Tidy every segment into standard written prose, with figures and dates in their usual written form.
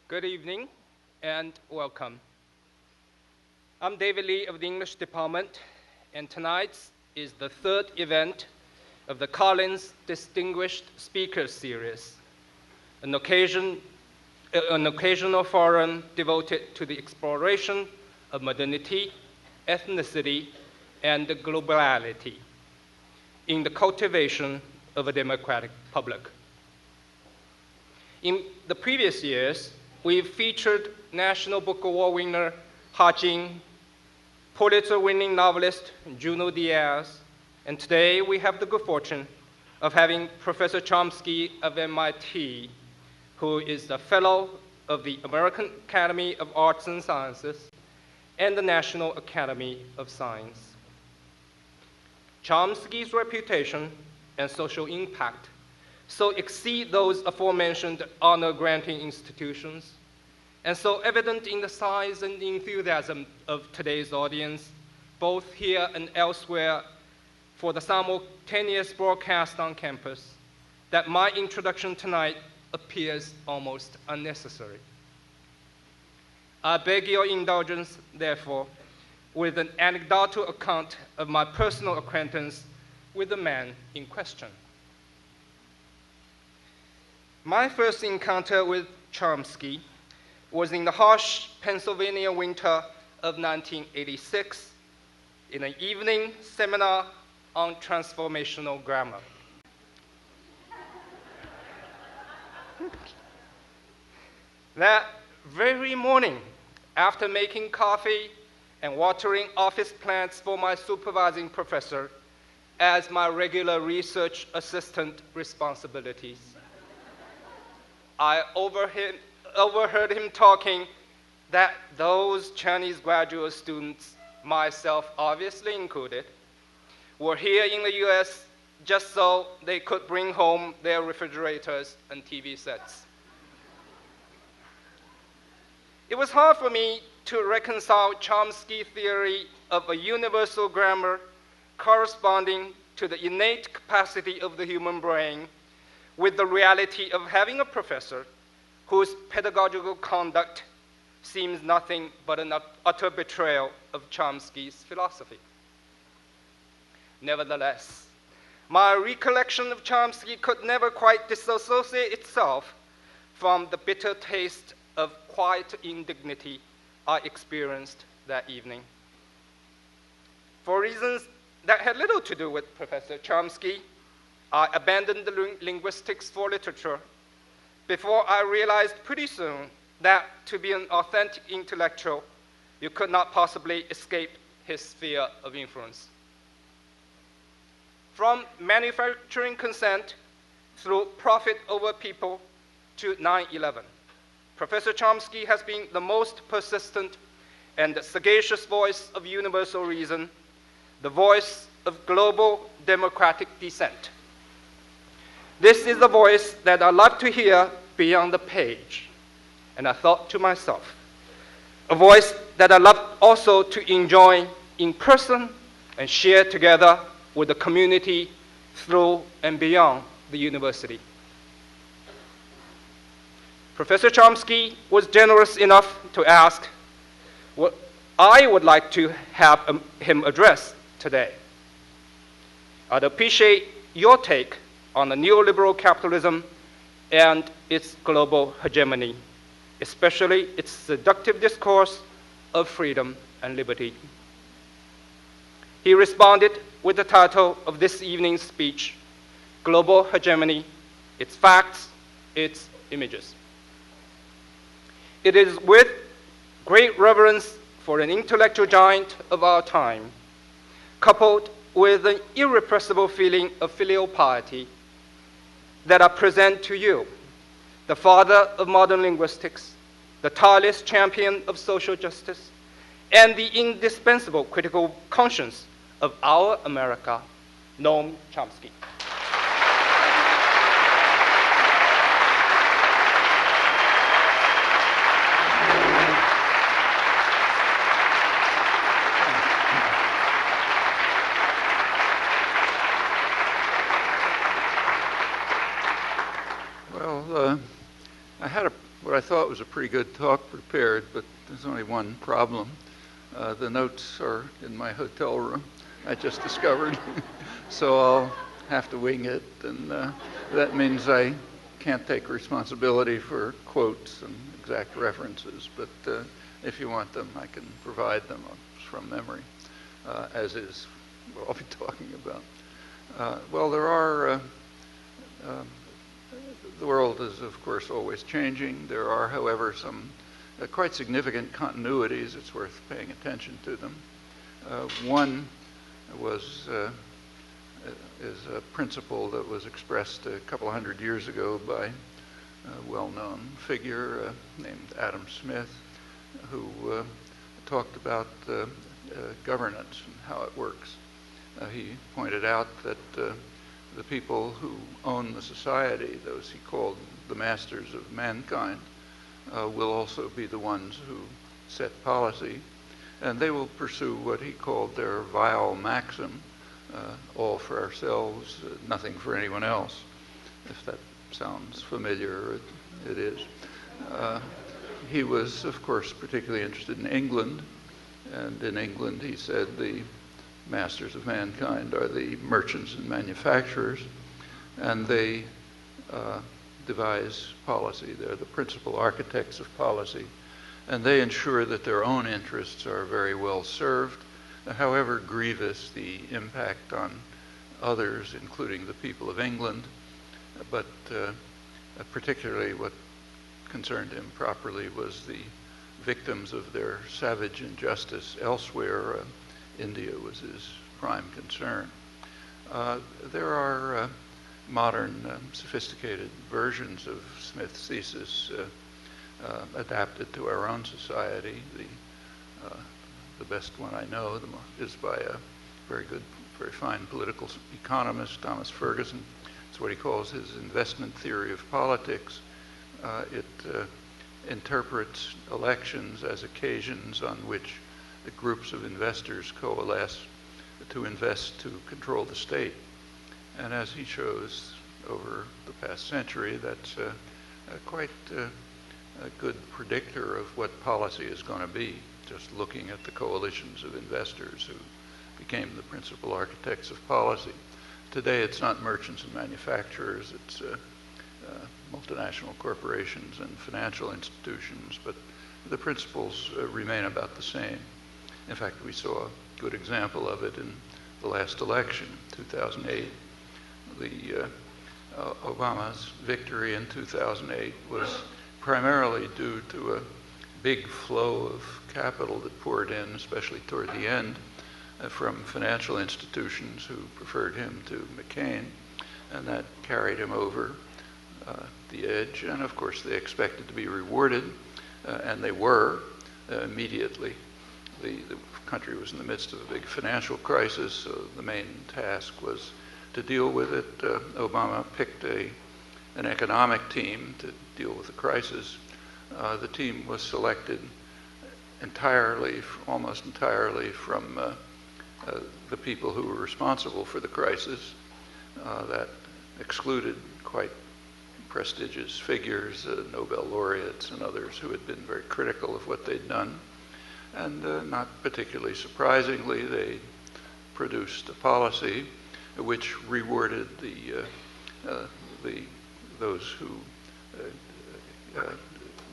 Good evening and welcome. I'm David Lee of the English department, and tonight is the third event of the Collins Distinguished Speakers Series, an occasional forum devoted to the exploration of modernity, ethnicity, and globality in the cultivation of a democratic public. In the previous years, we've featured National Book Award winner Ha Jing, Pulitzer-winning novelist Junot Diaz, and today we have the good fortune of having Professor Chomsky of MIT, who is a fellow of the American Academy of Arts and Sciences and the National Academy of Science. Chomsky's reputation and social impact so exceed those aforementioned honor-granting institutions, and so evident in the size and enthusiasm of today's audience, both here and elsewhere, for the simultaneous broadcast on campus, that my introduction tonight appears almost unnecessary. I beg your indulgence, therefore, with an anecdotal account of my personal acquaintance with the man in question. My first encounter with Chomsky was in the harsh Pennsylvania winter of 1986 in an evening seminar on transformational grammar. That very morning, after making coffee and watering office plants for my supervising professor as my regular research assistant responsibilities, I overheard him talking that those Chinese graduate students, myself obviously included, were here in the US just so they could bring home their refrigerators and TV sets. It was hard for me to reconcile Chomsky's theory of a universal grammar corresponding to the innate capacity of the human brain with the reality of having a professor whose pedagogical conduct seems nothing but an utter betrayal of Chomsky's philosophy. Nevertheless, my recollection of Chomsky could never quite disassociate itself from the bitter taste of quiet indignity I experienced that evening. For reasons that had little to do with Professor Chomsky, I abandoned the linguistics for literature before I realized pretty soon that to be an authentic intellectual, you could not possibly escape his sphere of influence. From manufacturing consent through profit over people to 9/11, Professor Chomsky has been the most persistent and sagacious voice of universal reason, the voice of global democratic dissent. This is the voice that I love to hear beyond the page. And I thought to myself, a voice that I love also to enjoy in person and share together with the community through and beyond the university. Professor Chomsky was generous enough to ask what I would like to have him address today. I'd appreciate your take on the neoliberal capitalism and its global hegemony, especially its seductive discourse of freedom and liberty. He responded with the title of this evening's speech, Global Hegemony, Its Facts, Its Images. It is with great reverence for an intellectual giant of our time, coupled with an irrepressible feeling of filial piety, that I present to you the father of modern linguistics, the tireless champion of social justice, and the indispensable critical conscience of our America, Noam Chomsky. I had what I thought was a pretty good talk prepared, but there's only one problem. The notes are in my hotel room, I just discovered. So I'll have to wing it, and that means I can't take responsibility for quotes and exact references, but if you want them, I can provide them from memory, as is what I'll be talking about. Well, there are, the world is, of course, always changing. There are, however, some quite significant continuities. It's worth paying attention to them. One is a principle that was expressed a couple of hundred years ago by a well-known figure named Adam Smith, who talked about governance and how it works. He pointed out that the people who own the society, those he called the masters of mankind, will also be the ones who set policy, and they will pursue what he called their vile maxim, all for ourselves, nothing for anyone else. If that sounds familiar, it is. He was, of course, particularly interested in England, and in England he said the masters of mankind are the merchants and manufacturers, and they devise policy. They're the principal architects of policy, and they ensure that their own interests are very well served, however grievous the impact on others, including the people of England. But particularly what concerned him properly was the victims of their savage injustice elsewhere. India was his prime concern. There are modern, sophisticated versions of Smith's thesis adapted to our own society. The best one I know is by a very good, very fine political economist, Thomas Ferguson. It's what he calls his investment theory of politics. It interprets elections as occasions on which the groups of investors coalesce to invest to control the state. And as he shows over the past century, that's quite a good predictor of what policy is going to be, just looking at the coalitions of investors who became the principal architects of policy. Today it's not merchants and manufacturers, it's multinational corporations and financial institutions, but the principles remain about the same. In fact, we saw a good example of it in the last election, 2008. Obama's victory in 2008 was primarily due to a big flow of capital that poured in, especially toward the end, from financial institutions who preferred him to McCain, and that carried him over the edge. And of course, they expected to be rewarded, and they were immediately. The country was in the midst of a big financial crisis, so the main task was to deal with it. Obama picked an economic team to deal with the crisis. The team was selected entirely, almost entirely from the people who were responsible for the crisis. That excluded quite prestigious figures, Nobel laureates and others who had been very critical of what they'd done. And not particularly surprisingly, they produced a policy which rewarded those who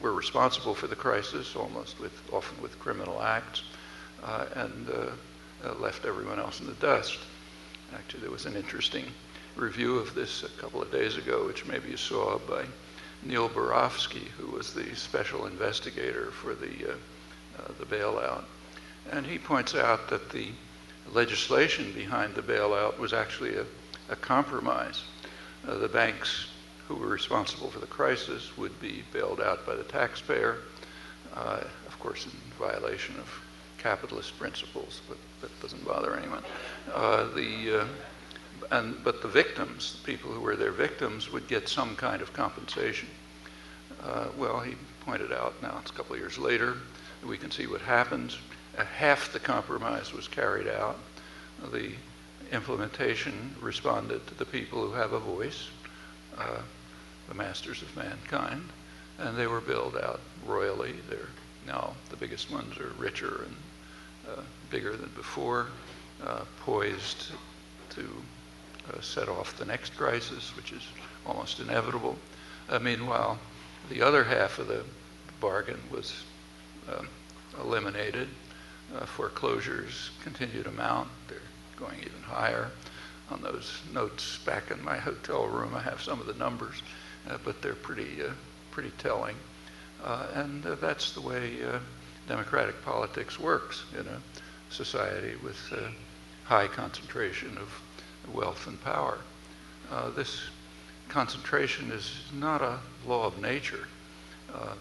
were responsible for the crisis, often with criminal acts, and left everyone else in the dust. Actually, there was an interesting review of this a couple of days ago, which maybe you saw, by Neil Barofsky, who was the special investigator for the bailout. And he points out that the legislation behind the bailout was actually a compromise. The banks who were responsible for the crisis would be bailed out by the taxpayer, of course in violation of capitalist principles, but that doesn't bother anyone. But the victims, the people who were their victims, would get some kind of compensation. Well, he pointed out, now it's a couple of years later, we can see what happens. Half the compromise was carried out. The implementation responded to the people who have a voice, the masters of mankind, and they were billed out royally. They're now the biggest ones are richer and bigger than before, poised to set off the next crisis, which is almost inevitable. Meanwhile, the other half of the bargain was eliminated. Foreclosures continue to mount. They're going even higher. On those notes back in my hotel room, I have some of the numbers, but they're pretty telling. And that's the way democratic politics works in a society with high concentration of wealth and power. This concentration is not a law of nature.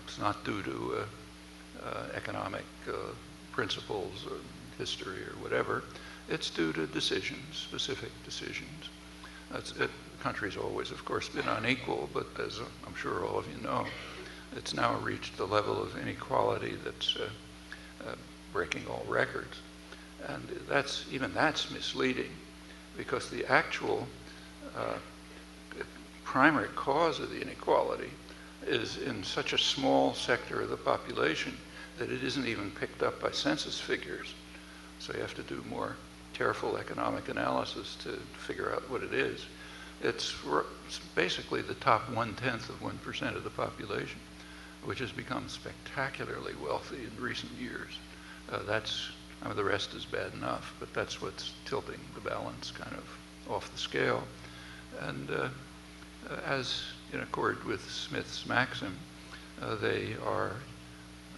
It's not due to economic principles or history or whatever. It's due to decisions, specific decisions. The country's always, of course, been unequal, but as I'm sure all of you know, it's now reached the level of inequality that's breaking all records. And even that's misleading, because the actual primary cause of the inequality is in such a small sector of the population that it isn't even picked up by census figures. So you have to do more careful economic analysis to figure out what it is. It's basically the top 1/10 of 1% of the population, which has become spectacularly wealthy in recent years. The rest is bad enough, but that's what's tilting the balance kind of off the scale. And as in accord with Smith's Maxim, they are,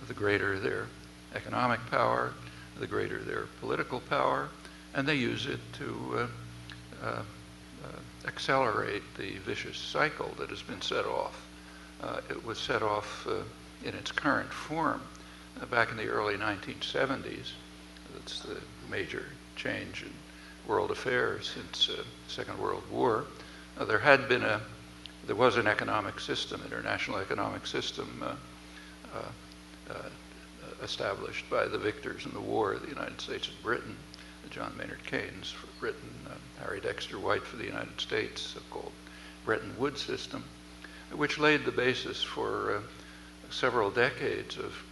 the greater their economic power, the greater their political power, and they use it to accelerate the vicious cycle that has been set off. It was set off in its current form back in the early 1970s. That's the major change in world affairs since Second World War. There was an economic system, international economic system established by the victors in the war, the United States and Britain, John Maynard Keynes for Britain, Harry Dexter White for the United States, so-called Bretton Woods system, which laid the basis for several decades of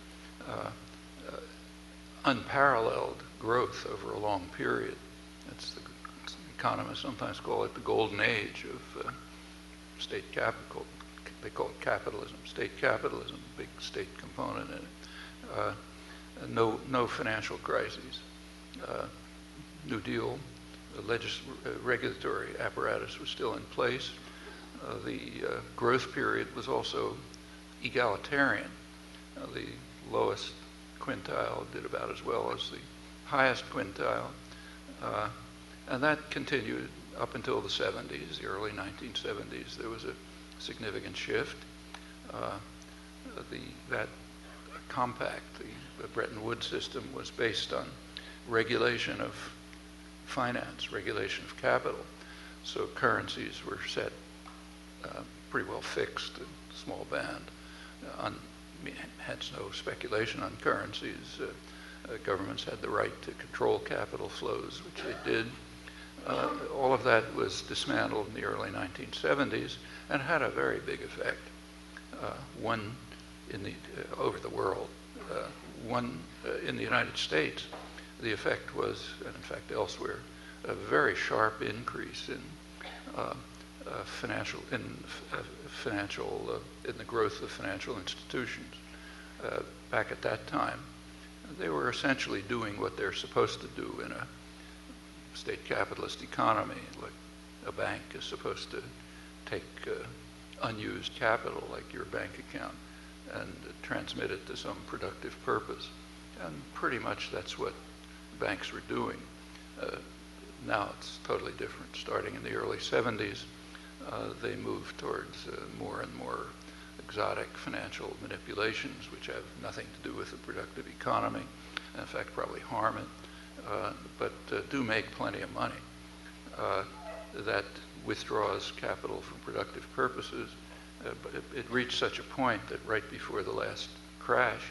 unparalleled growth over a long period. Economists sometimes call it the golden age of state capital. They call it capitalism, state capitalism, big state component in it. No financial crises. New Deal, the regulatory apparatus was still in place. The growth period was also egalitarian. The lowest quintile did about as well as the highest quintile. And that continued up until the 70s, the early 1970s. There was a significant shift. That compact, the Bretton Woods system, was based on regulation of finance, regulation of capital. So currencies were set pretty well fixed in a small band. Hence no speculation on currencies. Governments had the right to control capital flows, which they did. All of that was dismantled in the early 1970s and had a very big effect. One over the world. One in the United States, the effect was, and in fact elsewhere, a very sharp increase in the growth of financial institutions. Back at that time, they were essentially doing what they're supposed to do in a state capitalist economy. Like a bank is supposed to take unused capital, like your bank account, and transmit it to some productive purpose. And pretty much that's what banks were doing. Now it's totally different. Starting in the early 70s, they moved towards more and more exotic financial manipulations, which have nothing to do with the productive economy, and in fact probably harm it, but do make plenty of money. That withdraws capital from productive purposes. But it reached such a point that right before the last crash,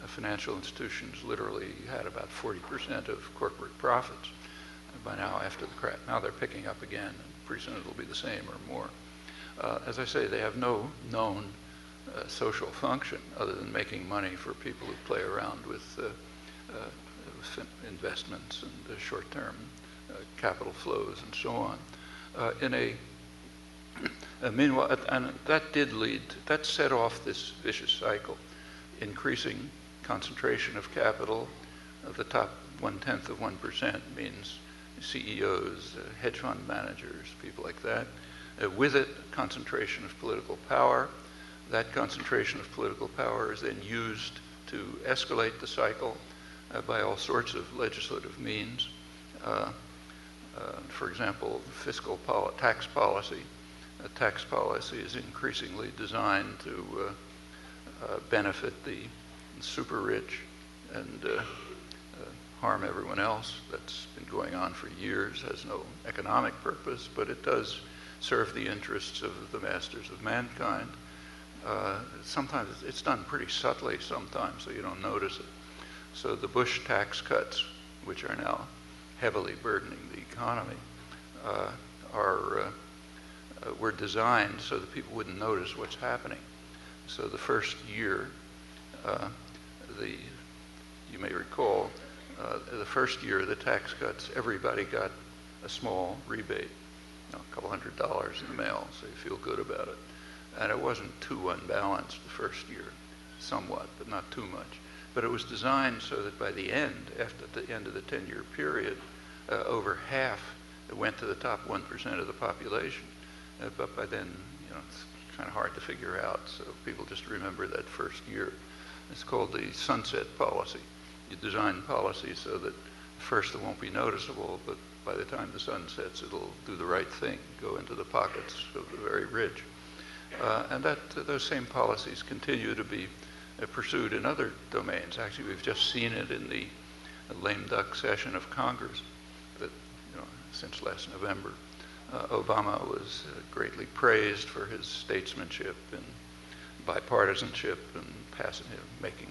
financial institutions literally had about 40% of corporate profits. By now, after the crash, now they're picking up again, and pretty soon it'll be the same or more. As I say, they have no known social function other than making money for people who play around with investments and short-term capital flows and so on. Meanwhile, and that set off this vicious cycle, increasing concentration of capital. The top 0.1% means CEOs, hedge fund managers, people like that. With it, concentration of political power. That concentration of political power is then used to escalate the cycle by all sorts of legislative means. For example, tax policy. Tax policy is increasingly designed to benefit the super rich and harm everyone else. That's been going on for years, has no economic purpose, but it does serve the interests of the masters of mankind. Sometimes it's done pretty subtly sometimes, so you don't notice it. So the Bush tax cuts, which are now heavily burdening the economy, were designed so that people wouldn't notice what's happening. So the first year, you may recall, the first year of the tax cuts, everybody got a small rebate, a couple $100 in the mail, so you feel good about it. And it wasn't too unbalanced the first year, somewhat, but not too much. But it was designed so that by the end, after the end of the 10-year period, over half went to the top 1% of the population. But by then, it's kind of hard to figure out, so people just remember that first year. It's called the sunset policy. You design policy so that first it won't be noticeable, but by the time the sun sets, it'll do the right thing, go into the pockets of the very rich. And those same policies continue to be pursued in other domains. Actually, we've just seen it in the lame duck session of Congress that, since last November. Obama was greatly praised for his statesmanship and bipartisanship and making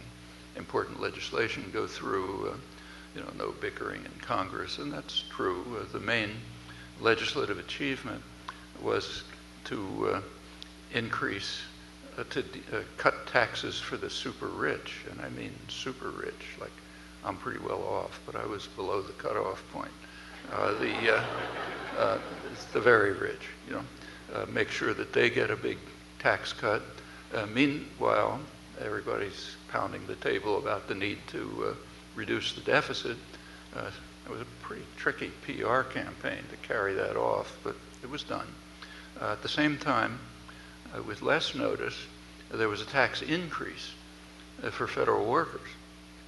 important legislation go through, no bickering in Congress, and that's true. The main legislative achievement was to cut taxes for the super rich, and I mean super rich, like I'm pretty well off, but I was below the cutoff point. The very rich, make sure that they get a big tax cut. Meanwhile, everybody's pounding the table about the need to reduce the deficit. It was a pretty tricky PR campaign to carry that off, but it was done. At the same time, with less notice, there was a tax increase for federal workers.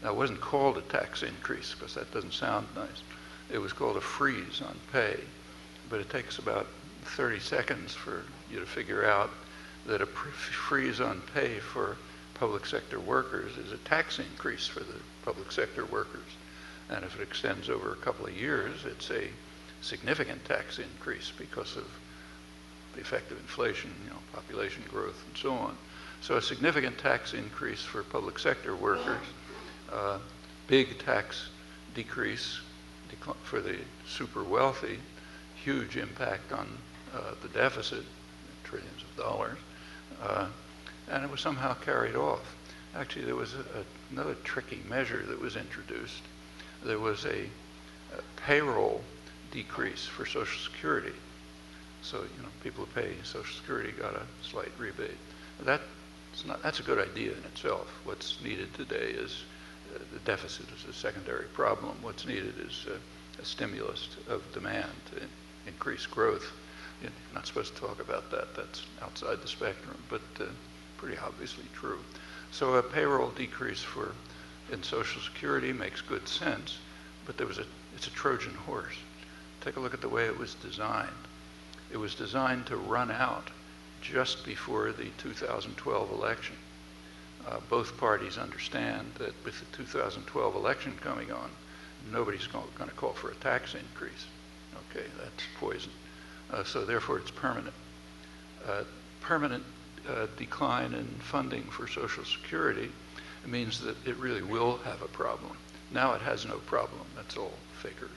Now, it wasn't called a tax increase because that doesn't sound nice. It was called a freeze on pay, but it takes about 30 seconds for you to figure out that a freeze on pay for public sector workers is a tax increase for the public sector workers. And if it extends over a couple of years, it's a significant tax increase because of the effect of inflation, population growth, and so on. So a significant tax increase for public sector workers, big tax decrease for the super wealthy, huge impact on the deficit, trillions of dollars, and it was somehow carried off. Actually, there was another tricky measure that was introduced. There was a payroll decrease for Social Security. So, people who pay Social Security got a slight rebate. That's a good idea in itself. What's needed today is the deficit is a secondary problem. What's needed is a stimulus of demand to increase growth. You're not supposed to talk about that. That's outside the spectrum, but pretty obviously true. So a payroll decrease in Social Security makes good sense, but it's a Trojan horse. Take a look at the way it was designed. It was designed to run out just before the 2012 election. Both parties understand that with the 2012 election coming on, nobody's going to call for a tax increase. Okay, that's poison. So therefore it's permanent. Permanent decline in funding for Social Security means that it really will have a problem. Now it has no problem. That's all fakery.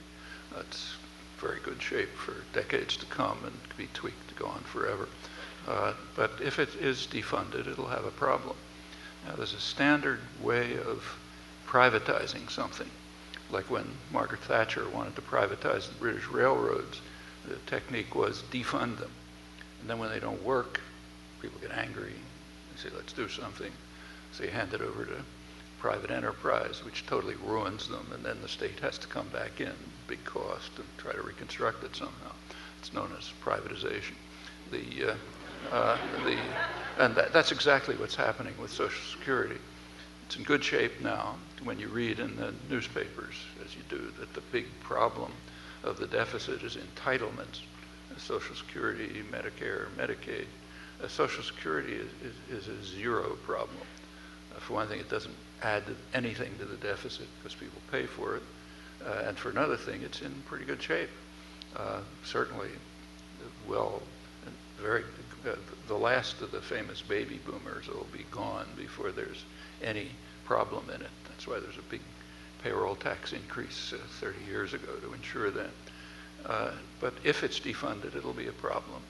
It's very good shape for decades to come and can be tweaked to go on forever. But if it is defunded, it'll have a problem. Now, there's a standard way of privatizing something. Like when Margaret Thatcher wanted to privatize the British railroads, the technique was defund them. And then when they don't work, people get angry. They say, let's do something. So you hand it over to private enterprise, which totally ruins them, and then the state has to come back in, big cost, and try to reconstruct it somehow. It's known as privatization. That's exactly what's happening with Social Security. It's in good shape now when you read in the newspapers, as you do, that the big problem of the deficit is entitlements. Social Security, Medicare, Medicaid. Social Security is a zero problem. For one thing, it doesn't add anything to the deficit because people pay for it. And for another thing, it's in pretty good shape. Certainly, well, the last of the famous baby boomers will be gone before there's any problem in it. That's why there's a big payroll tax increase 30 years ago to ensure that. But if it's defunded, it'll be a problem.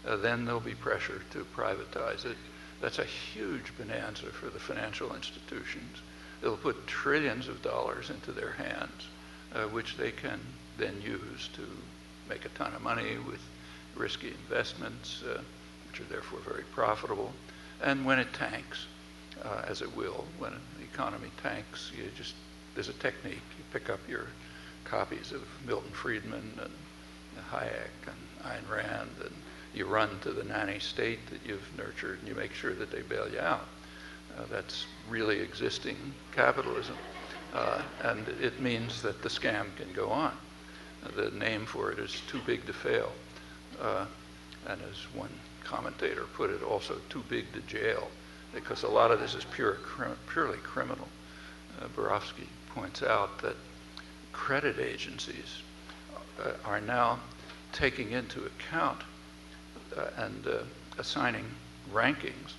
Then there'll be pressure to privatize it. That's a huge bonanza for the financial institutions. It'll put trillions of dollars into their hands, which they can then use to make a ton of money with risky investments, which are therefore very profitable. And when it tanks, as it will, when the economy tanks, there's a technique. You pick up your copies of Milton Friedman and Hayek and Ayn Rand, and you run to the nanny state that you've nurtured, and you make sure that they bail you out. That's really existing capitalism. And it means that the scam can go on. The name for it is too big to fail. And as one commentator put it, also too big to jail, because a lot of this is purely criminal. Borofsky points out that credit agencies are now taking into account and assigning rankings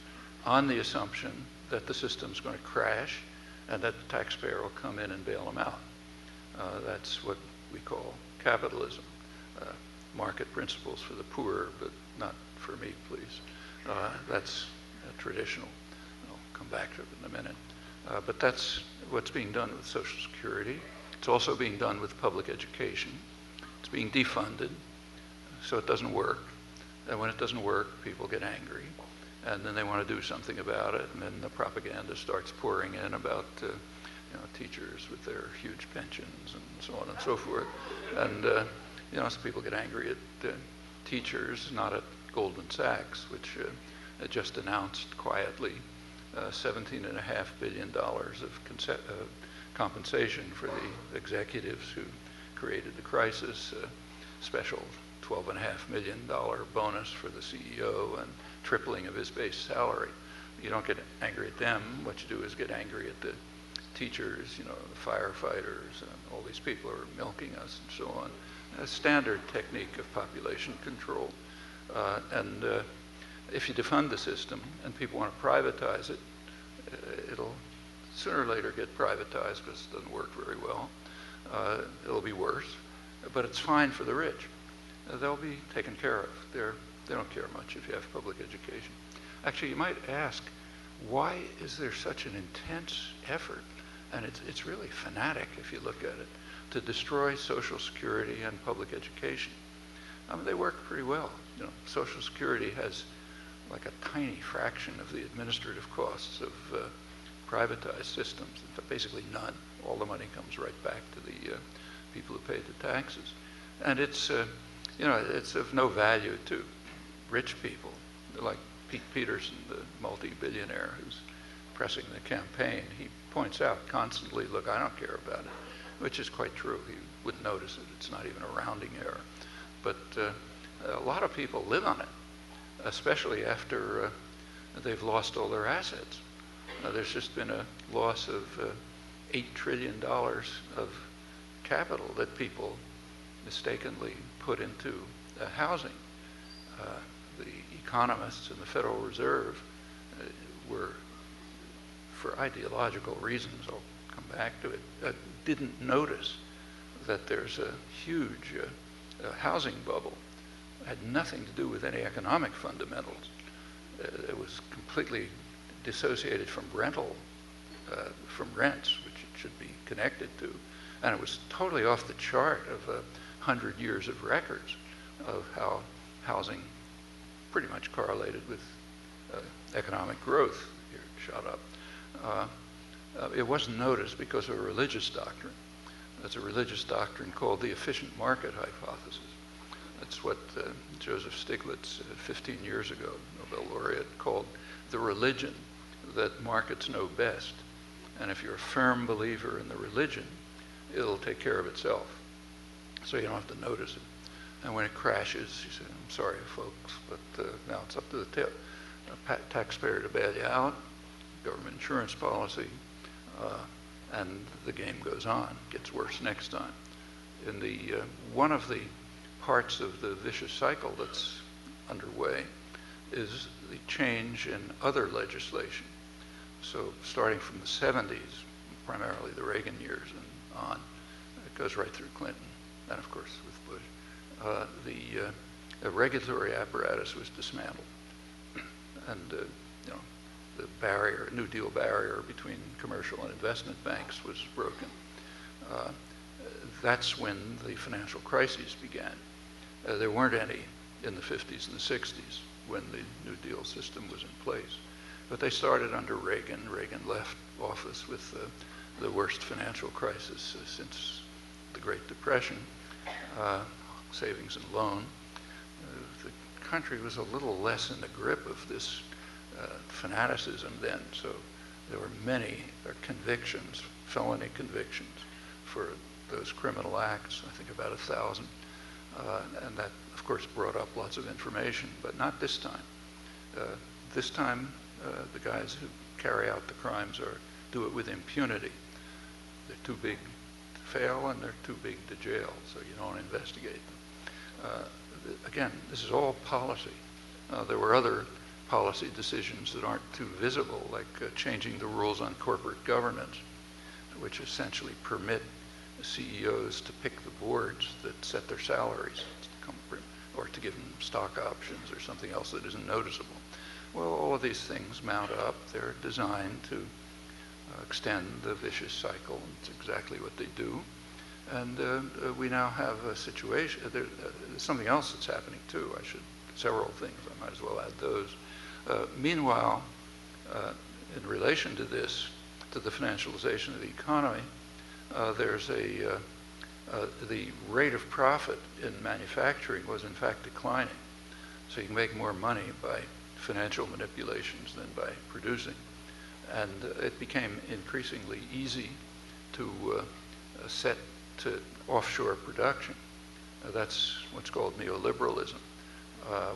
on the assumption that the system's going to crash and that the taxpayer will come in and bail them out. That's what we call capitalism. Market principles for the poor, but not for me, please. That's traditional. I'll come back to it in a minute. But that's what's being done with Social Security. It's also being done with public education. It's being defunded, so it doesn't work. And when it doesn't work, people get angry, and then they want to do something about it, and then the propaganda starts pouring in about teachers with their huge pensions and so on and so forth. And so people get angry at teachers, not at Goldman Sachs, which just announced quietly $17.5 billion of compensation for the executives who created the crisis, special $12.5 million bonus for the CEO, and tripling of his base salary. You don't get angry at them. What you do is get angry at the teachers, the firefighters, and all these people who are milking us and so on. A standard technique of population control. And if you defund the system and people want to privatize it, it'll sooner or later get privatized because it doesn't work very well. It'll be worse, but it's fine for the rich. They'll be taken care of. They don't care much if you have public education. Actually, you might ask, why is there such an intense effort, and it's really fanatic if you look at it, to destroy Social Security and public education? I mean, they work pretty well. Social Security has like a tiny fraction of the administrative costs of privatized systems. Basically none. All the money comes right back to the people who pay the taxes. And it's of no value to rich people, like Pete Peterson, the multi-billionaire who's pressing the campaign. He points out constantly, look, I don't care about it, which is quite true. He wouldn't notice it. It's not even a rounding error. But a lot of people live on it, especially after they've lost all their assets. There's just been a loss of $8 trillion of capital that people mistakenly put into housing. The economists in the Federal Reserve were, for ideological reasons, I'll come back to it, didn't notice that there's a huge housing bubble. It had nothing to do with any economic fundamentals. it was completely dissociated from from rents, which it should be connected to. And it was totally off the chart of 100 years of records of how housing pretty much correlated with economic growth. Here it shot up. It wasn't noticed because of a religious doctrine. That's a religious doctrine called the efficient market hypothesis. That's what Joseph Stiglitz, 15 years ago, Nobel laureate, called the religion that markets know best. And if you're a firm believer in the religion, it'll take care of itself. So you don't have to notice it. And when it crashes, you say, I'm sorry, folks, but now it's up to the taxpayer to bail you out, government insurance policy, and the game goes on, gets worse next time. In the one of the parts of the vicious cycle that's underway is the change in other legislation. So starting from the 70s, primarily the Reagan years and on, it goes right through Clinton, and of course with Bush, the regulatory apparatus was dismantled. And the barrier, New Deal barrier between commercial and investment banks was broken. That's when the financial crises began. There weren't any in the 50s and the 60s when the New Deal system was in place. But they started under Reagan. Reagan left office with the worst financial crisis since the Great Depression, savings and loan. The country was a little less in the grip of this fanaticism then, so there were many convictions, felony convictions for those criminal acts, I think about 1,000. And that, of course, brought up lots of information, but not this time. This time, the guys who carry out the crimes do it with impunity. They're too big to fail, and they're too big to jail, so you don't investigate them. Again, this is all policy. There were other policy decisions that aren't too visible, like changing the rules on corporate governance, which essentially permit CEOs to pick the boards that set their salaries, or to give them stock options or something else that isn't noticeable. Well, all of these things mount up. They're designed to extend the vicious cycle. It's exactly what they do. And we now have a situation, there's something else that's happening too. Several things, I might as well add those. Meanwhile, in relation to this, to the financialization of the economy, there's the rate of profit in manufacturing was in fact declining. So you can make more money by financial manipulations than by producing. And it became increasingly easy to set to offshore production. That's what's called neoliberalism.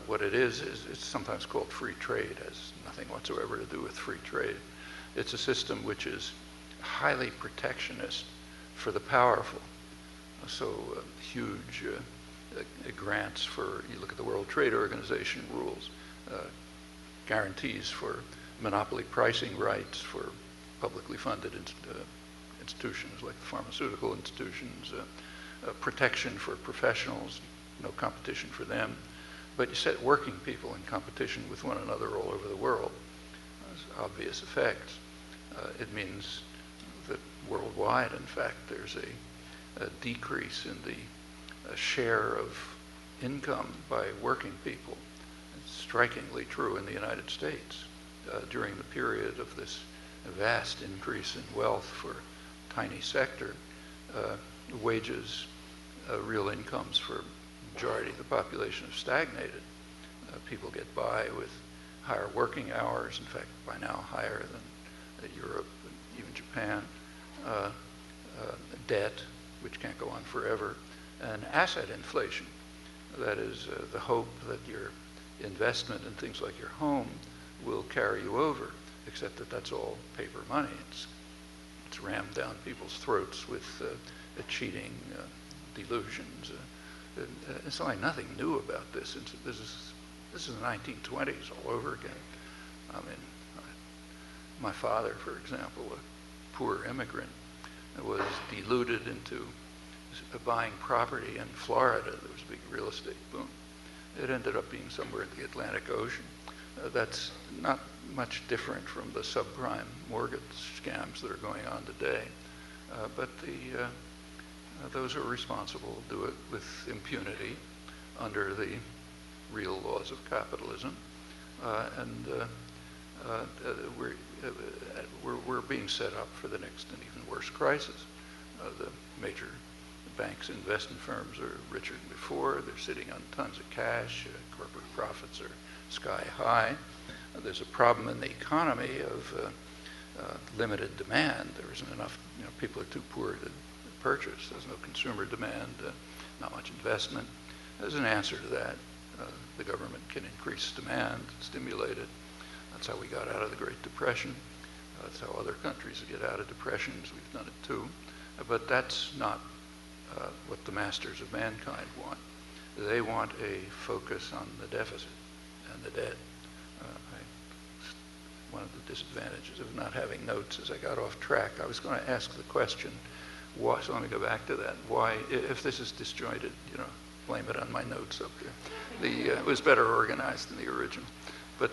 What it is it's sometimes called free trade. It has nothing whatsoever to do with free trade. It's a system which is highly protectionist for the powerful. So huge grants for, you look at the World Trade Organization rules, guarantees for monopoly pricing rights for publicly funded institutions like the pharmaceutical institutions, protection for professionals, no competition for them. But you set working people in competition with one another all over the world. There's obvious effects. It means that worldwide, in fact, there's a decrease in the share of income by working people. It's strikingly true in the United States. During the period of this vast increase in wealth for a tiny sector, wages, real incomes for majority of the population have stagnated. People get by with higher working hours, in fact, by now higher than Europe and even Japan. Debt, which can't go on forever, and asset inflation. That is the hope that your investment in things like your home will carry you over, except that that's all paper money. It's rammed down people's throats with cheating, delusions. It's like nothing new about this. This is the 1920s all over again. I mean, my father, for example, a poor immigrant, was deluded into buying property in Florida. There was a big real estate boom. It ended up being somewhere in the Atlantic Ocean. That's not much different from the subprime mortgage scams that are going on today. But those who are responsible do it with impunity under the real laws of capitalism. We're being set up for the next and even worse crisis. The major banks, investment firms are richer than before. They're sitting on tons of cash. Corporate profits are sky high. There's a problem in the economy of limited demand. There isn't enough, people are too poor to purchase. There's no consumer demand, not much investment. There's an answer to that. The government can increase demand, stimulate it. That's how we got out of the Great Depression. That's how other countries get out of depressions. We've done it too. But that's not what the masters of mankind want. They want a focus on the deficit and the debt. One of the disadvantages of not having notes is I got off track. I was going to ask the question, why, so let me go back to that. Why, if this is disjointed, blame it on my notes up there. It was better organized than the original. But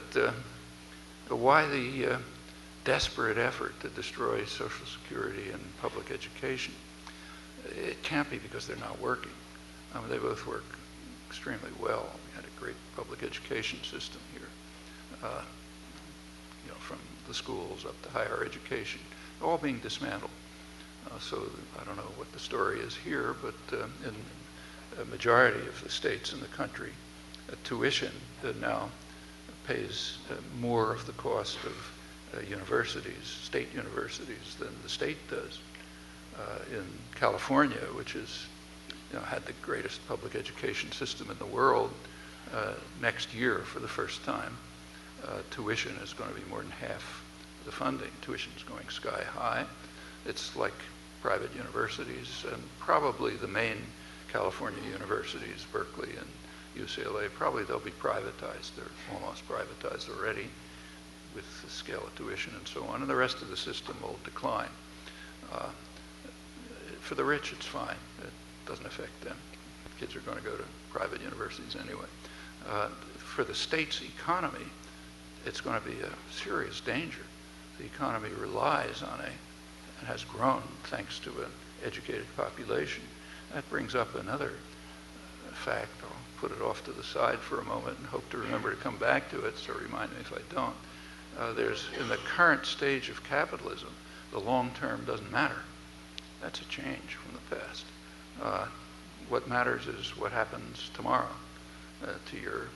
why the desperate effort to destroy Social Security and public education? It can't be because they're not working. They both work extremely well. We had a great public education system here, from the schools up to higher education, all being dismantled. So I don't know what the story is here, but in a majority of the states in the country, tuition now pays more of the cost of universities, state universities, than the state does. In California, which is, had the greatest public education system in the world, next year, for the first time, tuition is going to be more than half the funding. Tuition is going sky high. It's like private universities, and probably the main California universities, Berkeley and UCLA, probably they'll be privatized. They're almost privatized already with the scale of tuition and so on, and the rest of the system will decline. For the rich, it's fine. It doesn't affect them. Kids are going to go to private universities anyway. For the state's economy, it's going to be a serious danger. The economy relies on and has grown thanks to an educated population. That brings up another fact. I'll put it off to the side for a moment and hope to remember to come back to it, so remind me if I don't. In the current stage of capitalism, the long term doesn't matter. That's a change from the past. What matters is what happens tomorrow to your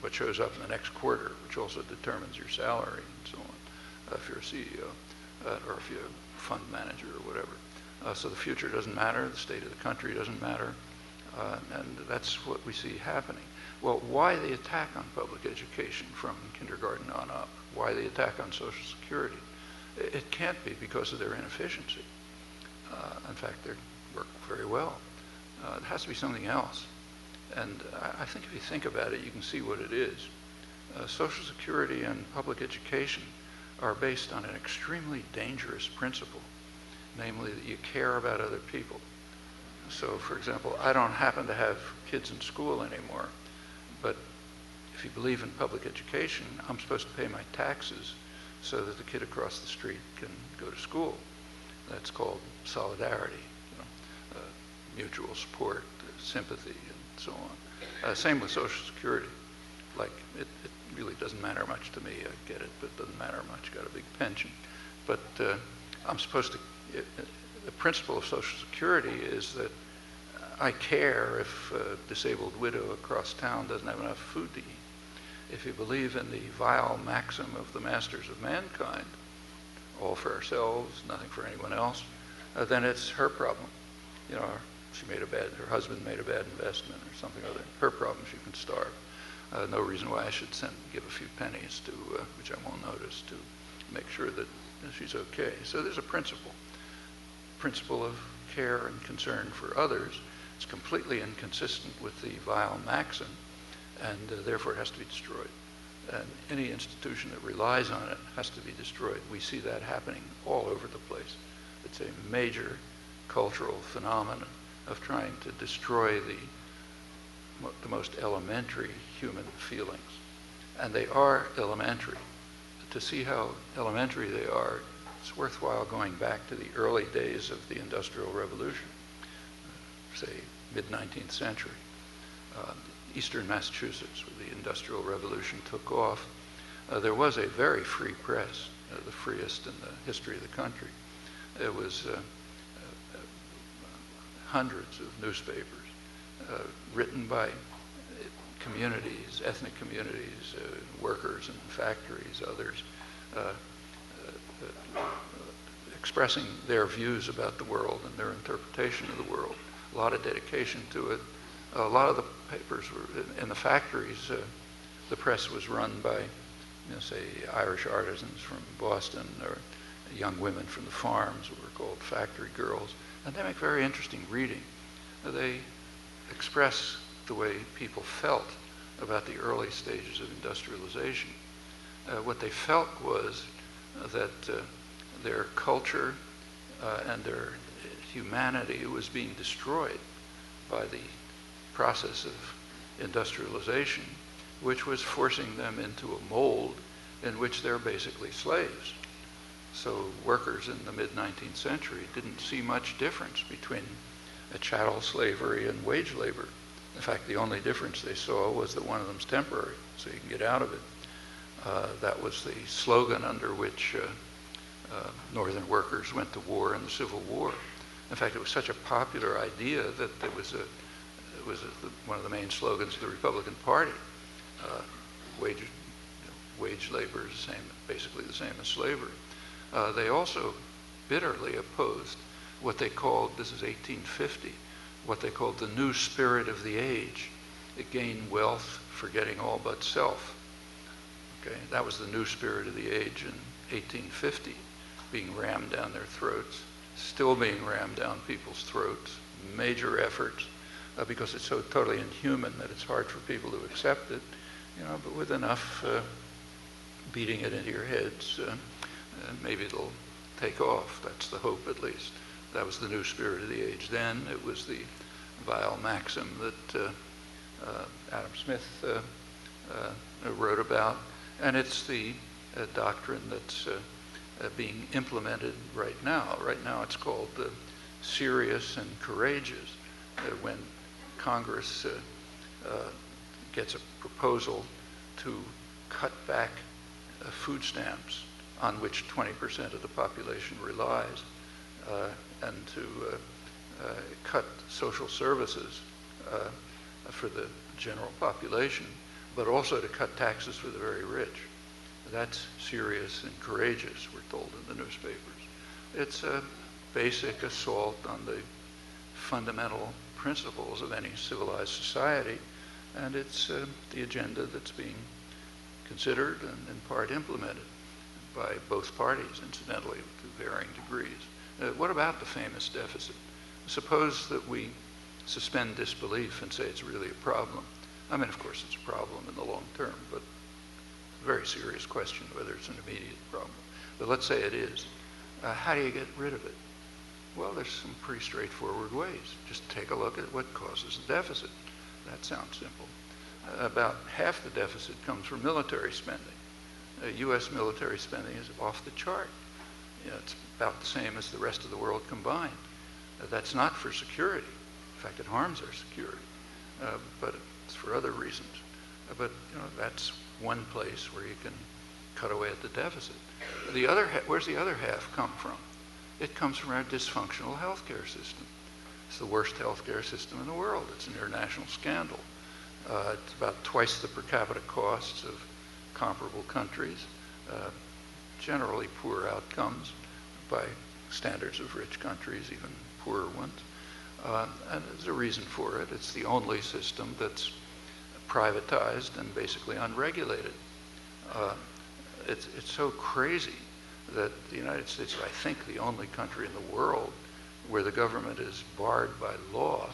what shows up in the next quarter, which also determines your salary and so on, if you're a CEO or if you're a fund manager or whatever. So the future doesn't matter, the state of the country doesn't matter, and that's what we see happening. Well, why the attack on public education from kindergarten on up? Why the attack on Social Security? It can't be because of their inefficiency. In fact, they work very well. It has to be something else. And I think if you think about it, you can see what it is. Social Security and public education are based on an extremely dangerous principle, namely that you care about other people. So, for example, I don't happen to have kids in school anymore, but if you believe in public education, I'm supposed to pay my taxes so that the kid across the street can go to school. That's called solidarity, mutual support, sympathy, and so on. Same with Social Security. Like, it really doesn't matter much to me. I get it, but it doesn't matter much. Got a big pension. But I'm supposed to, the principle of Social Security is that I care if a disabled widow across town doesn't have enough food to eat. If you believe in the vile maxim of the masters of mankind, all for ourselves, nothing for anyone else, then it's her problem. Her husband made a bad investment or something other. Her problem, she can starve. No reason why I should give a few pennies to, which I won't notice, to make sure that she's okay. So there's a principle of care and concern for others. It's completely inconsistent with the vile maxim, and therefore it has to be destroyed. And any institution that relies on it has to be destroyed. We see that happening all over the place. It's a major cultural phenomenon of trying to destroy the most elementary human feelings. And they are elementary. To see how elementary they are, it's worthwhile going back to the early days of the Industrial Revolution, say mid-19th century. Eastern Massachusetts, where the Industrial Revolution took off, there was a very free press, the freest in the history of the country. There was hundreds of newspapers written by communities, ethnic communities, workers in factories, others, expressing their views about the world and their interpretation of the world. A lot of dedication to it. A lot of the papers were in the factories. The press was run by, say, Irish artisans from Boston or young women from the farms who were called factory girls. And they make very interesting reading. They express the way people felt about the early stages of industrialization. What they felt was that their culture and their humanity was being destroyed by the process of industrialization, which was forcing them into a mold in which they're basically slaves. So workers in the mid-19th century didn't see much difference between a chattel slavery and wage labor. In fact, the only difference they saw was that one of them's temporary, so you can get out of it. That was the slogan under which Northern workers went to war in the Civil War. In fact, it was such a popular idea that it was one of the main slogans of the Republican Party. Wage labor is basically the same as slavery. They also bitterly opposed what they called, this is 1850, what they called the new spirit of the age. It gained wealth, forgetting all but self. Okay, that was the new spirit of the age in 1850, being rammed down their throats, still being rammed down people's throats, major efforts, because it's so totally inhuman that it's hard for people to accept it, but with enough beating it into your heads, maybe it'll take off. That's the hope, at least. That was the new spirit of the age then. It was the vile maxim that Adam Smith wrote about, and it's the doctrine that's being implemented right now. Right now it's called serious and courageous. When Congress gets a proposal to cut back food stamps on which 20% of the population relies, and to cut social services for the general population, but also to cut taxes for the very rich. That's serious and courageous, we're told in the newspapers. It's a basic assault on the fundamental principles of any civilized society, and it's the agenda that's being considered and in part implemented by both parties, incidentally, to varying degrees. What about the famous deficit? Suppose that we suspend disbelief and say it's really a problem. I mean, of course, it's a problem in the long term, but a very serious question whether it's an immediate problem. But let's say it is. How do you get rid of it? Well, there's some pretty straightforward ways. Just take a look at what causes the deficit. That sounds simple. About half the deficit comes from military spending. U.S. military spending is off the chart. It's about the same as the rest of the world combined. That's not for security. In fact, it harms our security, but it's for other reasons. But that's one place where you can cut away at the deficit. The other, where's the other half come from? It comes from our dysfunctional healthcare system. It's the worst healthcare system in the world. It's an international scandal. It's about twice the per capita costs of comparable countries, generally poor outcomes by standards of rich countries, even poorer ones. And there's a reason for it. It's the only system that's privatized and basically unregulated. It's so crazy that the United States is, I think, the only country in the world where the government is barred by law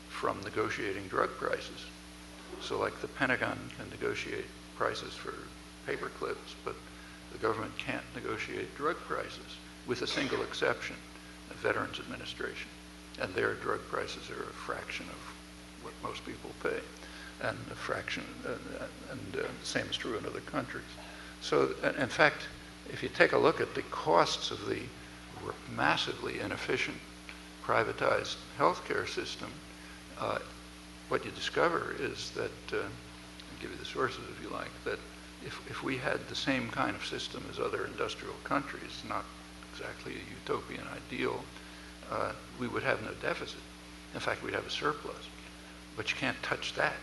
from negotiating drug prices. So like the Pentagon can negotiate prices for paper clips, but the government can't negotiate drug prices, with a single exception, the Veterans Administration. And their drug prices are a fraction of what most people pay. and a fraction, the same is true in other countries. So, in fact, if you take a look at the costs of the massively inefficient privatized healthcare system, what you discover is that, I'll give you the sources if you like, that if we had the same kind of system as other industrial countries, not exactly a utopian ideal, we would have no deficit. In fact, we'd have a surplus. But you can't touch that,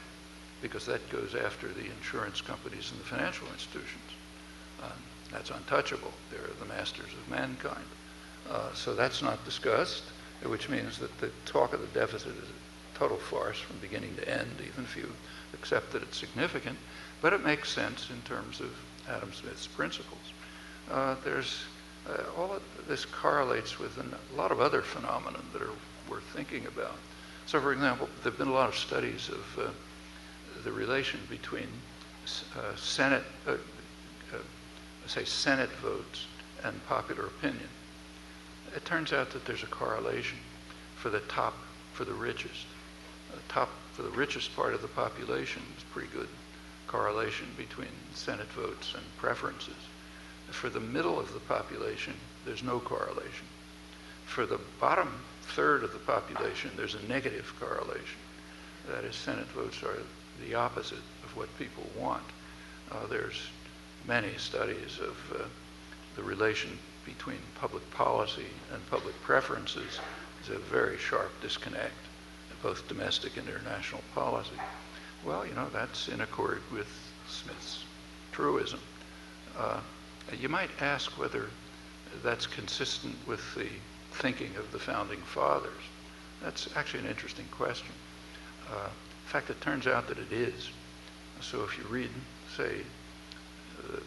because that goes after the insurance companies and the financial institutions. That's untouchable. They're the masters of mankind. So that's not discussed, which means that the talk of the deficit is a total farce from beginning to end, even if you accept that it's significant. But it makes sense in terms of Adam Smith's principles. All of this correlates with a lot of other phenomena that are worth thinking about. So, for example, there have been a lot of studies of the relation between Senate votes and popular opinion. It turns out that there's a correlation for the richest. For the richest part of the population, there's pretty good correlation between Senate votes and preferences. For the middle of the population, there's no correlation. For the bottom third of the population, there's a negative correlation. That is, Senate votes are the opposite of what people want. There's many studies of the relation between public policy and public preferences. There's a very sharp disconnect, both domestic and international policy. Well, that's in accord with Smith's truism. You might ask whether that's consistent with the thinking of the founding fathers. That's actually an interesting question. In fact, it turns out that it is. So if you read, say, the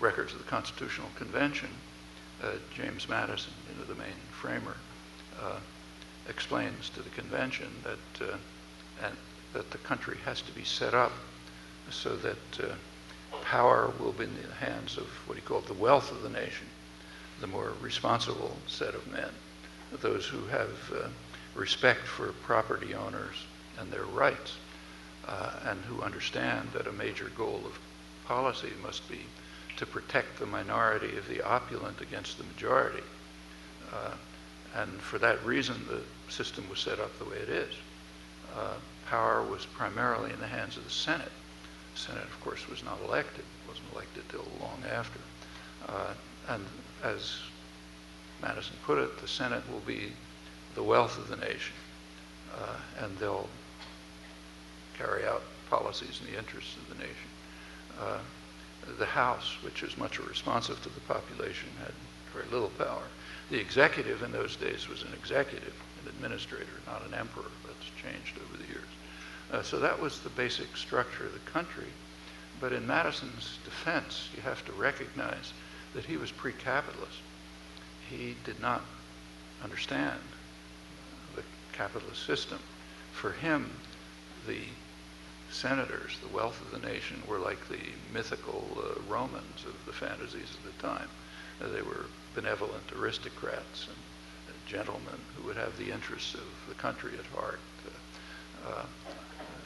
records of the Constitutional Convention, James Madison, the main framer, explains to the convention that the country has to be set up so that power will be in the hands of what he called the wealth of the nation, the more responsible set of men, those who have respect for property owners and their rights, and who understand that a major goal of policy must be to protect the minority of the opulent against the majority. And for that reason, the system was set up the way it is. Power was primarily in the hands of the Senate. The Senate, of course, was not elected. It wasn't elected till long after. And as Madison put it, the Senate will be the wealth of the nation, and they'll carry out policies in the interests of the nation. The House, which is much more responsive to the population, had very little power. The executive in those days was an executive, an administrator, not an emperor. That's changed over the years. So that was the basic structure of the country. But in Madison's defense, you have to recognize that he was pre-capitalist. He did not understand the capitalist system. For him, the senators, the wealth of the nation, were like the mythical Romans of the fantasies of the time. They were benevolent aristocrats and gentlemen who would have the interests of the country at heart.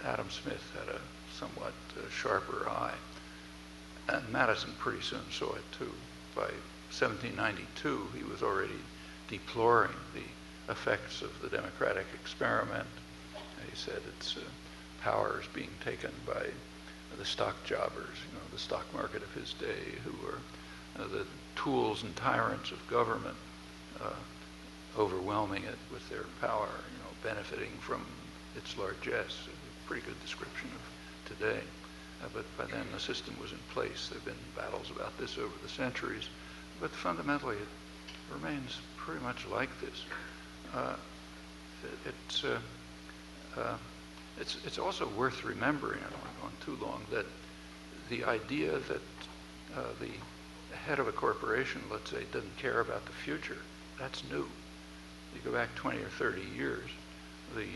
Adam Smith had a somewhat sharper eye. And Madison pretty soon saw it too. By 1792, he was already deploring the effects of the democratic experiment. He said its power is being taken by the stock jobbers, the stock market of his day, who were the tools and tyrants of government, overwhelming it with their power, benefiting from its largesse. A pretty good description of today. But by then the system was in place. There have been battles about this over the centuries, but fundamentally it remains pretty much like this. It's also worth remembering, I don't want to go on too long, that the idea that the head of a corporation, let's say, doesn't care about the future, that's new. You go back 20 or 30 years, the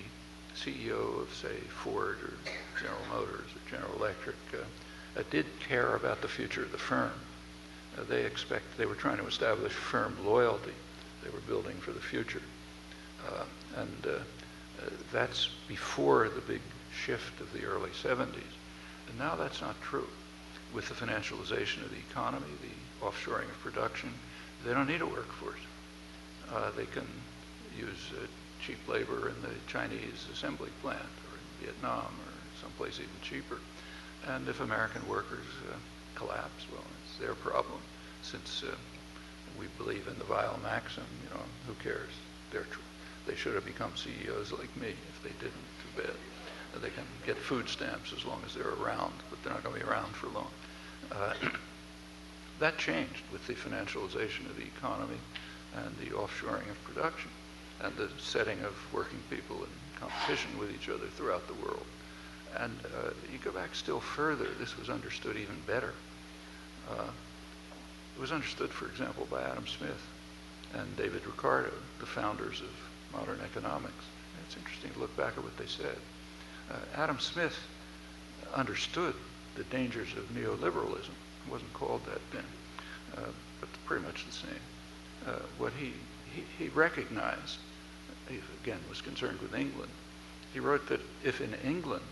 CEO of, say, Ford or General Motors or General Electric did care about the future of the firm. They were trying to establish firm loyalty. They were building for the future. That's before the big shift of the early 70s. And now that's not true. With the financialization of the economy, the offshoring of production, they don't need a workforce. They can use cheap labor in the Chinese assembly plant or in Vietnam or someplace even cheaper. And if American workers collapse, well, it's their problem. Since we believe in the vile Maxim, who cares? They should have become CEOs like me. If they didn't, too bad. They can get food stamps as long as they're around, but they're not going to be around for long. That changed with the financialization of the economy and the offshoring of production and the setting of working people in competition with each other throughout the world. And you go back still further, this was understood even better. It was understood, for example, by Adam Smith and David Ricardo, the founders of modern economics. It's interesting to look back at what they said. Adam Smith understood the dangers of neoliberalism. It wasn't called that then, but pretty much the same. What he recognized, he again was concerned with England. He wrote that if in England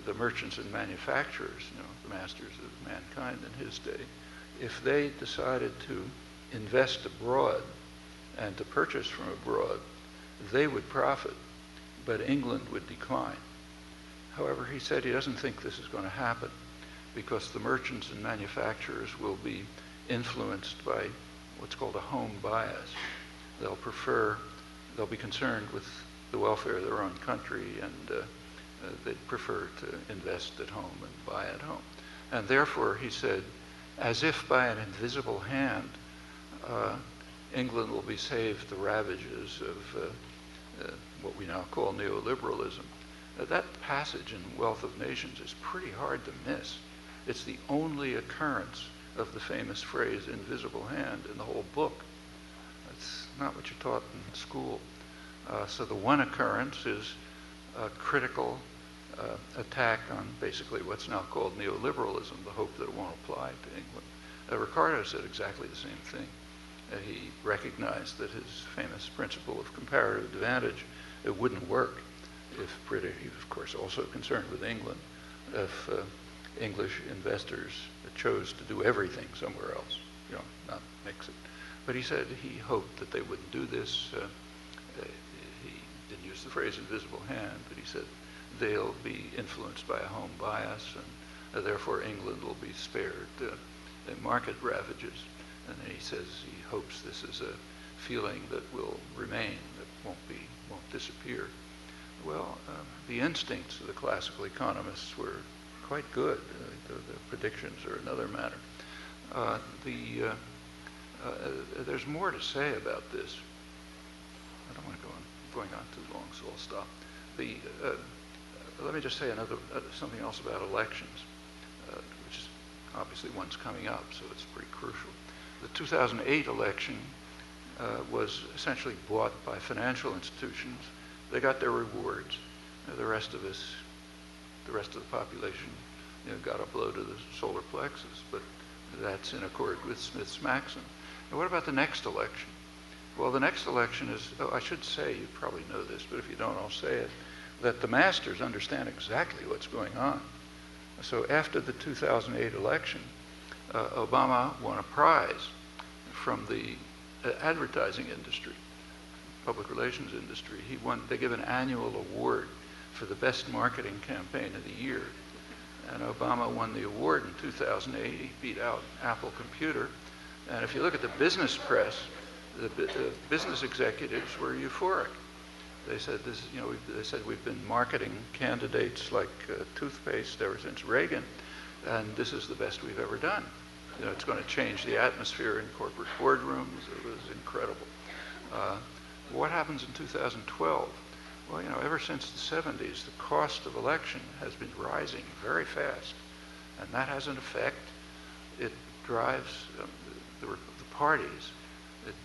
the merchants and manufacturers, the masters of mankind in his day, if they decided to invest abroad and to purchase from abroad, they would profit, but England would decline. However, he said he doesn't think this is going to happen because the merchants and manufacturers will be influenced by what's called a home bias. They'll be concerned with the welfare of their own country, and they'd prefer to invest at home and buy at home. And therefore, he said, as if by an invisible hand, England will be saved the ravages of what we now call neoliberalism. That passage in Wealth of Nations is pretty hard to miss. It's the only occurrence of the famous phrase invisible hand in the whole book. It's not what you're taught in school. So the one occurrence is a critical attack on basically what's now called neoliberalism, the hope that it won't apply to England. Ricardo said exactly the same thing. He recognized that his famous principle of comparative advantage, it wouldn't work if British, he was of course also concerned with England, if English investors chose to do everything somewhere else, not mix it. But he said he hoped that they wouldn't do this. He didn't use the phrase invisible hand, but he said they'll be influenced by a home bias, and therefore England will be spared market ravages. And then he says he hopes this is a feeling that will remain, that won't disappear. Well, the instincts of the classical economists were quite good. The predictions are another matter. There's more to say about this. I don't want to go on going on too long, so I'll stop. Let me just say something else about elections, which is obviously one's coming up, so it's pretty crucial. The 2008 election was essentially bought by financial institutions. They got their rewards. The rest of the population, got a blow to the solar plexus, but that's in accord with Smith's maxim. And what about the next election? Well, the next election is, I should say, you probably know this, but if you don't, I'll say it, that the masters understand exactly what's going on. So after the 2008 election, Obama won a prize from the advertising industry, public relations industry. They give an annual award for the best marketing campaign of the year. And Obama won the award in 2008. He beat out Apple Computer. And if you look at the business press, the business executives were euphoric. They said we've been marketing candidates like toothpaste ever since Reagan, and this is the best we've ever done. It's going to change the atmosphere in corporate boardrooms. It was incredible. What happens in 2012? Well, ever since the 70s, the cost of election has been rising very fast, and that has an effect. It drives the parties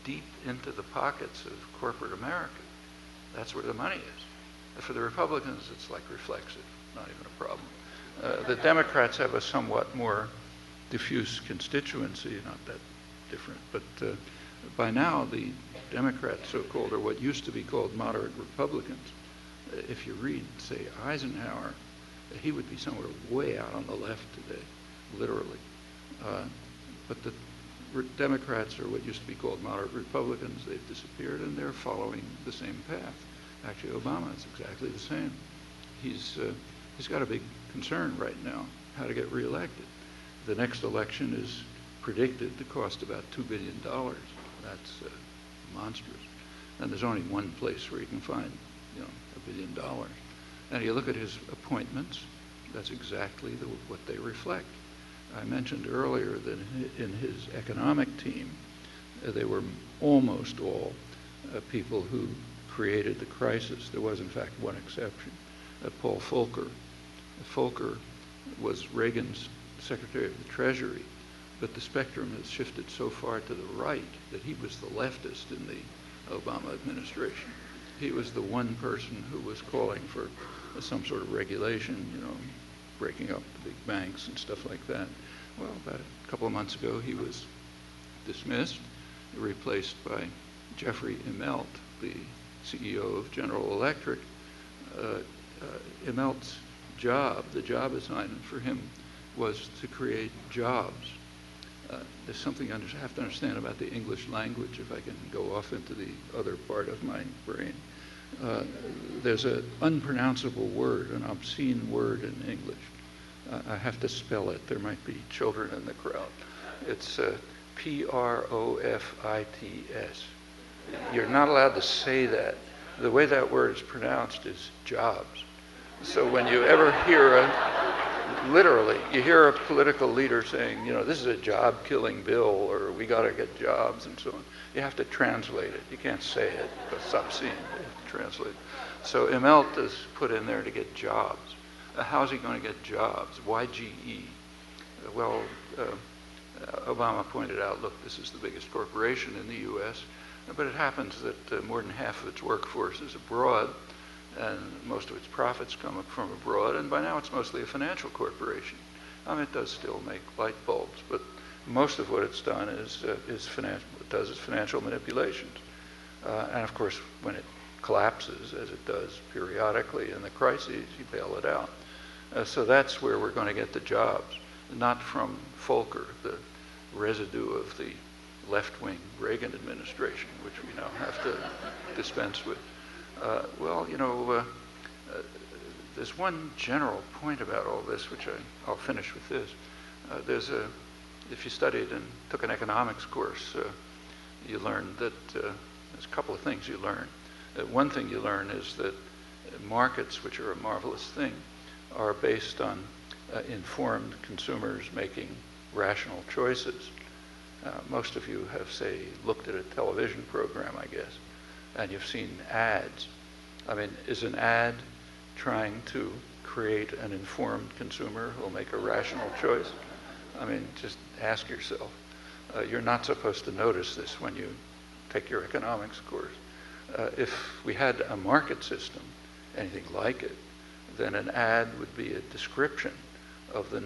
deep into the pockets of corporate America. That's where the money is. For the Republicans, it's like reflexive, not even a problem. The Democrats have a somewhat more diffuse constituency, not that different, but by now the Democrats, so-called, or what used to be called moderate Republicans, if you read, say, Eisenhower, he would be somewhere way out on the left today, literally. But the Democrats are what used to be called moderate Republicans. They've disappeared, and they're following the same path. Actually, Obama is exactly the same. He's got a big concern right now, how to get reelected. The next election is predicted to cost about $2 billion. That's monstrous. And there's only one place where you can find, $1 billion. And you look at his appointments, that's exactly what they reflect. I mentioned earlier that in his economic team, they were almost all people who created the crisis. There was, in fact, one exception, Paul Volcker. Volcker was Reagan's Secretary of the Treasury, but the spectrum has shifted so far to the right that he was the leftist in the Obama administration. He was the one person who was calling for some sort of regulation, breaking up the big banks and stuff like that. Well, about a couple of months ago, he was dismissed, replaced by Jeffrey Immelt, the CEO of General Electric. Immelt's job, the job assignment for him, was to create jobs. There's something I have to understand about the English language, if I can go off into the other part of my brain. There's an unpronounceable word, an obscene word in English. I have to spell it. There might be children in the crowd. It's P-R-O-F-I-T-S. You're not allowed to say that. The way that word is pronounced is jobs. So when you ever hear literally, you hear a political leader saying, this is a job-killing bill, or we got to get jobs, and so on. You have to translate it. You can't say it. It's obscene. You have to translate it. So Immelt is put in there to get jobs. How's he going to get jobs? Why GE? Well, Obama pointed out, look, this is the biggest corporation in the U.S., but it happens that more than half of its workforce is abroad, and most of its profits come from abroad, and by now it's mostly a financial corporation. It does still make light bulbs, but most of what it's done is financial manipulations. And of course, when it collapses, as it does periodically in the crises, you bail it out. So that's where we're going to get the jobs, not from Volcker, the residue of the left-wing Reagan administration, which we now have to dispense with. There's one general point about all this, which I'll finish with this. If you studied and took an economics course, you learned that there's a couple of things you learn. One thing you learn is that markets, which are a marvelous thing, are based on informed consumers making rational choices. Most of you have, say, looked at a television program, I guess, and you've seen ads. Is an ad trying to create an informed consumer who will make a rational choice? Just ask yourself. You're not supposed to notice this when you take your economics course. If we had a market system, anything like it, then an ad would be a description of the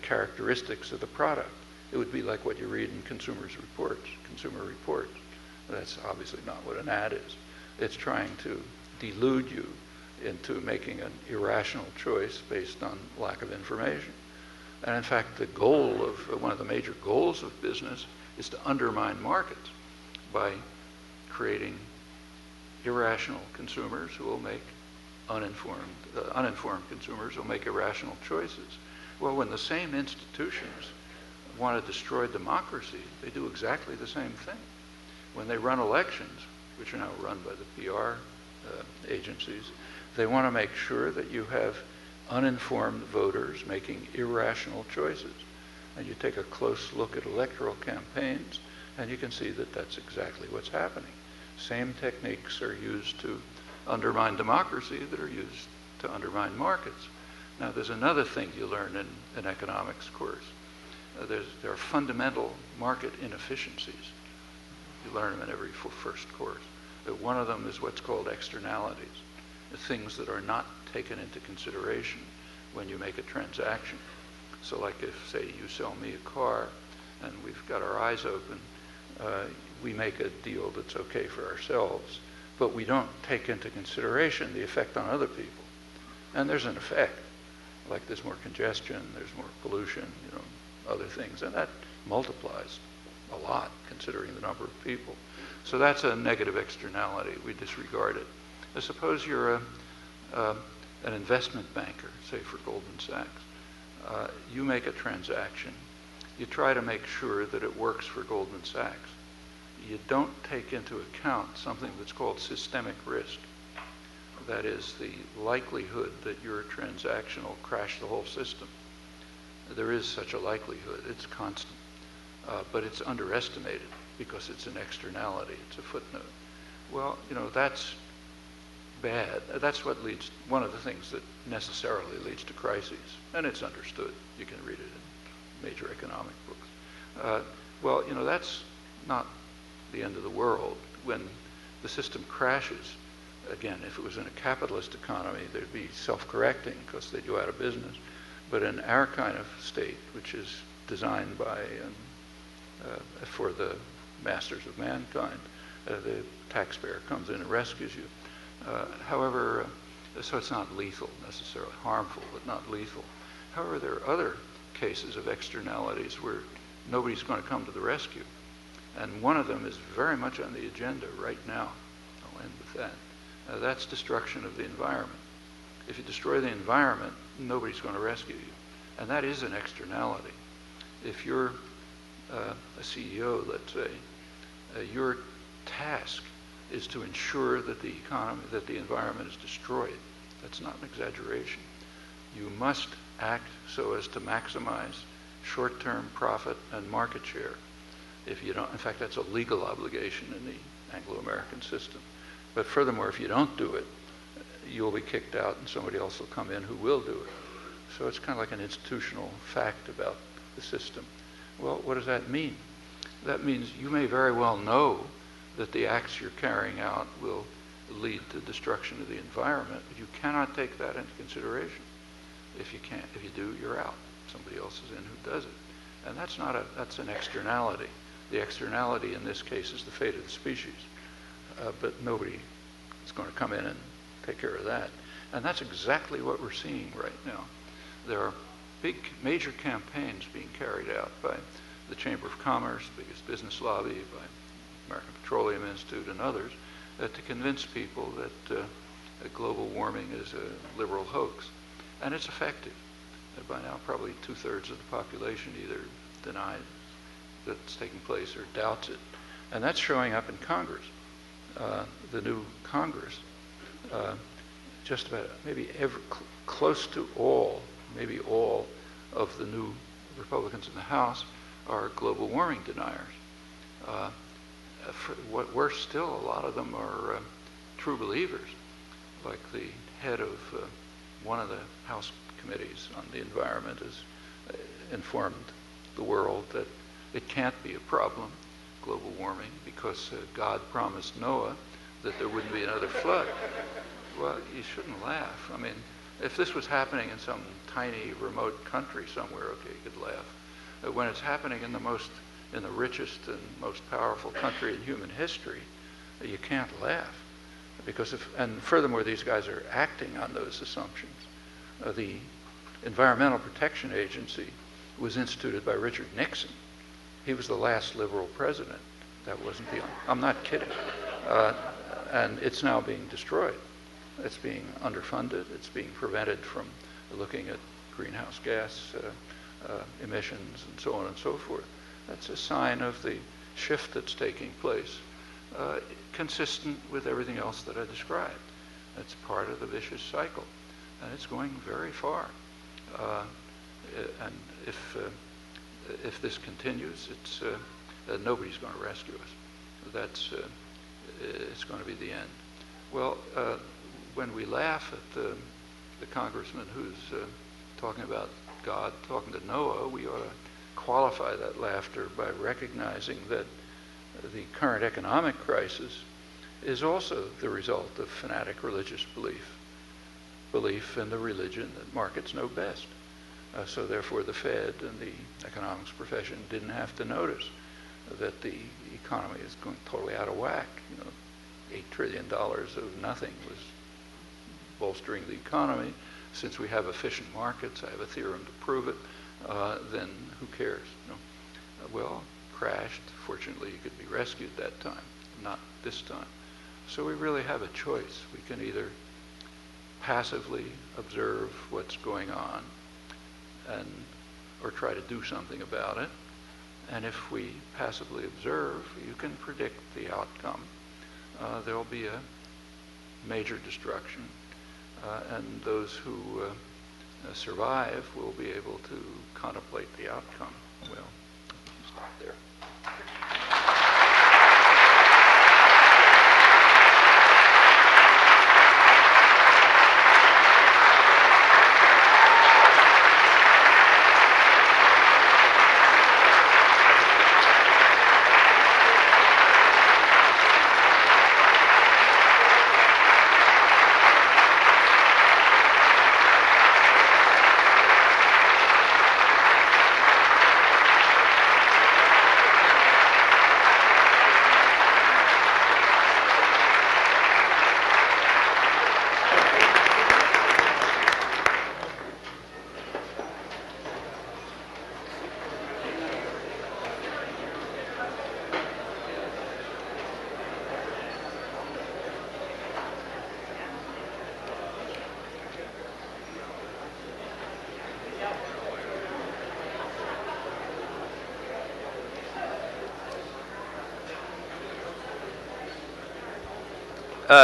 characteristics of the product. It would be like what you read in consumer reports. That's obviously not what an ad is. It's trying to delude you into making an irrational choice based on lack of information. And in fact, one of the major goals of business is to undermine markets by creating irrational consumers who will make uninformed consumers will make irrational choices. Well, when the same institutions want to destroy democracy, they do exactly the same thing. When they run elections, which are now run by the PR agencies, they want to make sure that you have uninformed voters making irrational choices. And you take a close look at electoral campaigns, and you can see that that's exactly what's happening. Same techniques are used to undermine democracy that are used to undermine markets. Now, there's another thing you learn in an economics course. There are fundamental market inefficiencies. You learn them in every first course. One of them is what's called externalities, the things that are not taken into consideration when you make a transaction. So like if, say, you sell me a car and we've got our eyes open, we make a deal that's okay for ourselves, but we don't take into consideration the effect on other people. And there's an effect. Like there's more congestion, there's more pollution, other things, and that multiplies a lot considering the number of people. So that's a negative externality. We disregard it. Suppose you're an investment banker, say for Goldman Sachs. You make a transaction. You try to make sure that it works for Goldman Sachs. You don't take into account something that's called systemic risk. That is the likelihood that your transaction will crash the whole system. There is such a likelihood. It's constant. But it's underestimated because it's an externality. It's a footnote. Well, that's bad. That's what leads, one of the things that necessarily leads to crises. And it's understood. You can read it in major economic books. Well, that's not the end of the world. When the system crashes, again, if it was in a capitalist economy, there'd be self-correcting because they'd go out of business. But in our kind of state, which is designed by for the masters of mankind, the taxpayer comes in and rescues you. However, so it's not lethal necessarily, harmful, but not lethal. However, there are other cases of externalities where nobody's going to come to the rescue. And one of them is very much on the agenda right now. I'll end with that. That's destruction of the environment. If you destroy the environment, nobody's going to rescue you. And that is an externality. If you're a CEO, let's say, your task is to ensure that the economy, that the environment is destroyed. That's not an exaggeration. You must act so as to maximize short-term profit and market share. If you don't, in fact, that's a legal obligation in the Anglo-American system. But furthermore, if you don't do it, you'll be kicked out and somebody else will come in who will do it. So it's kind of like an institutional fact about the system. Well, what does that mean? That means you may very well know that the acts you're carrying out will lead to destruction of the environment, but you cannot take that into consideration. If you can't, if you do, you're out. Somebody else is in who does it. And that's an externality. The externality in this case is the fate of the species. But nobody is going to come in and take care of that. And that's exactly what we're seeing right now. There are big, major campaigns being carried out by the Chamber of Commerce, biggest business lobby, by American Petroleum Institute and others, to convince people that global warming is a liberal hoax. And it's effective. By now, probably 2/3 of the population either denies that it's taking place or doubts it. And that's showing up in Congress. The new Congress, just about maybe close to all, maybe all of the new Republicans in the House are global warming deniers. What worse still, a lot of them are true believers, like the head of one of the House committees on the environment has informed the world that it can't be a problem, global warming, because God promised Noah that there wouldn't be another flood. Well, you shouldn't laugh. I mean, if this was happening in some tiny, remote country somewhere, okay, you could laugh. But when it's happening in the richest and most powerful country in human history, you can't laugh. Because and furthermore, these guys are acting on those assumptions. The Environmental Protection Agency was instituted by Richard Nixon. He was the last liberal president. That wasn't I'm not kidding. And it's now being destroyed. It's being underfunded. It's being prevented from looking at greenhouse gas emissions and so on and so forth. That's a sign of the shift that's taking place, consistent with everything else that I described. It's part of the vicious cycle, and it's going very far. And if this continues, nobody's going to rescue us. It's going to be the end. Well, when we laugh at the congressman who's talking about God talking to Noah, we ought to qualify that laughter by recognizing that the current economic crisis is also the result of fanatic religious belief in the religion that markets know best. So therefore the Fed and the economics profession didn't have to notice that the economy is going totally out of whack. $8 trillion of nothing was bolstering the economy, since we have efficient markets, I have a theorem to prove it, then who cares? Well, crashed. Fortunately, you could be rescued that time, not this time. So we really have a choice. We can either passively observe what's going on or try to do something about it. And if we passively observe, you can predict the outcome. There will be a major destruction, and those who survive will be able to contemplate the outcome. Well, stop there.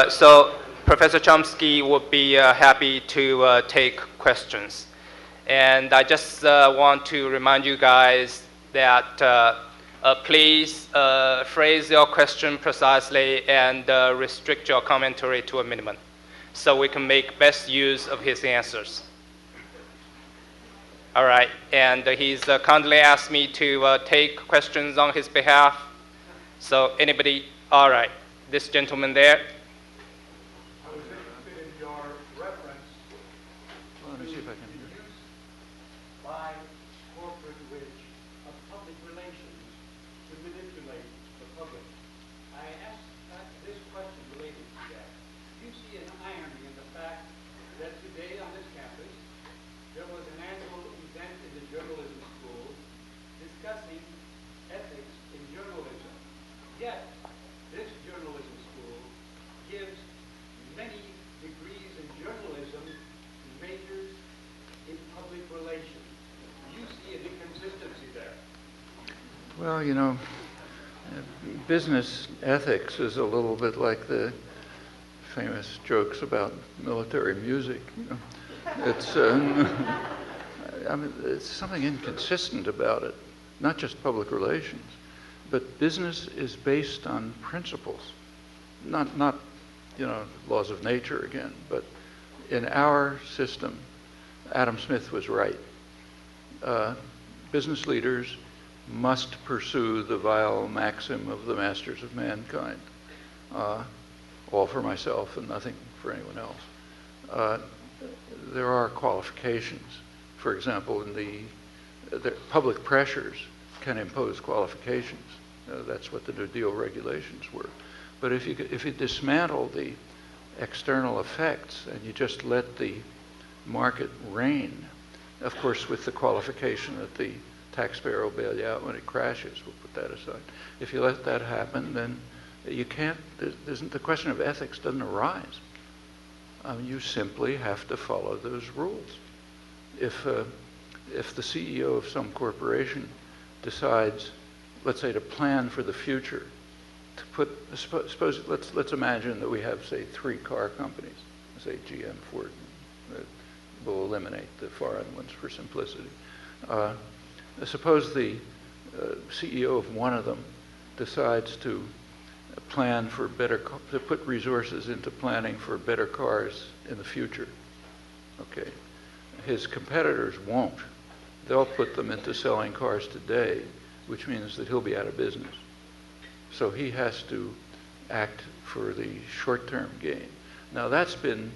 So Professor Chomsky would be happy to take questions. And I just want to remind you guys that please phrase your question precisely and restrict your commentary to a minimum so we can make best use of his answers. All right, and he's kindly asked me to take questions on his behalf. So anybody, all right, this gentleman there. Well, you know, business ethics is a little bit like the famous jokes about military music. You know? It's, I mean, it's something inconsistent about it, not just public relations, but business is based on principles, not you know, laws of nature again, but in our system, Adam Smith was right. Business leaders must pursue the vile maxim of the masters of mankind, all for myself and nothing for anyone else. There are qualifications. For example, in the public pressures can impose qualifications. That's what the New Deal regulations were. But if you dismantle the external effects and you just let the market reign, of course with the qualification that the taxpayer will bail you out when it crashes, we'll put that aside. If you let that happen, then you can't, the question of ethics doesn't arise. You simply have to follow those rules. If the CEO of some corporation decides, let's say, to plan for the future, to put, suppose, let's imagine that we have, say, 3 car companies, say GM, Ford, we'll eliminate the foreign ones for simplicity. Suppose the CEO of one of them decides to plan for to put resources into planning for better cars in the future. Okay, his competitors won't. They'll put them into selling cars today, which means that he'll be out of business. So he has to act for the short-term gain. Now that's been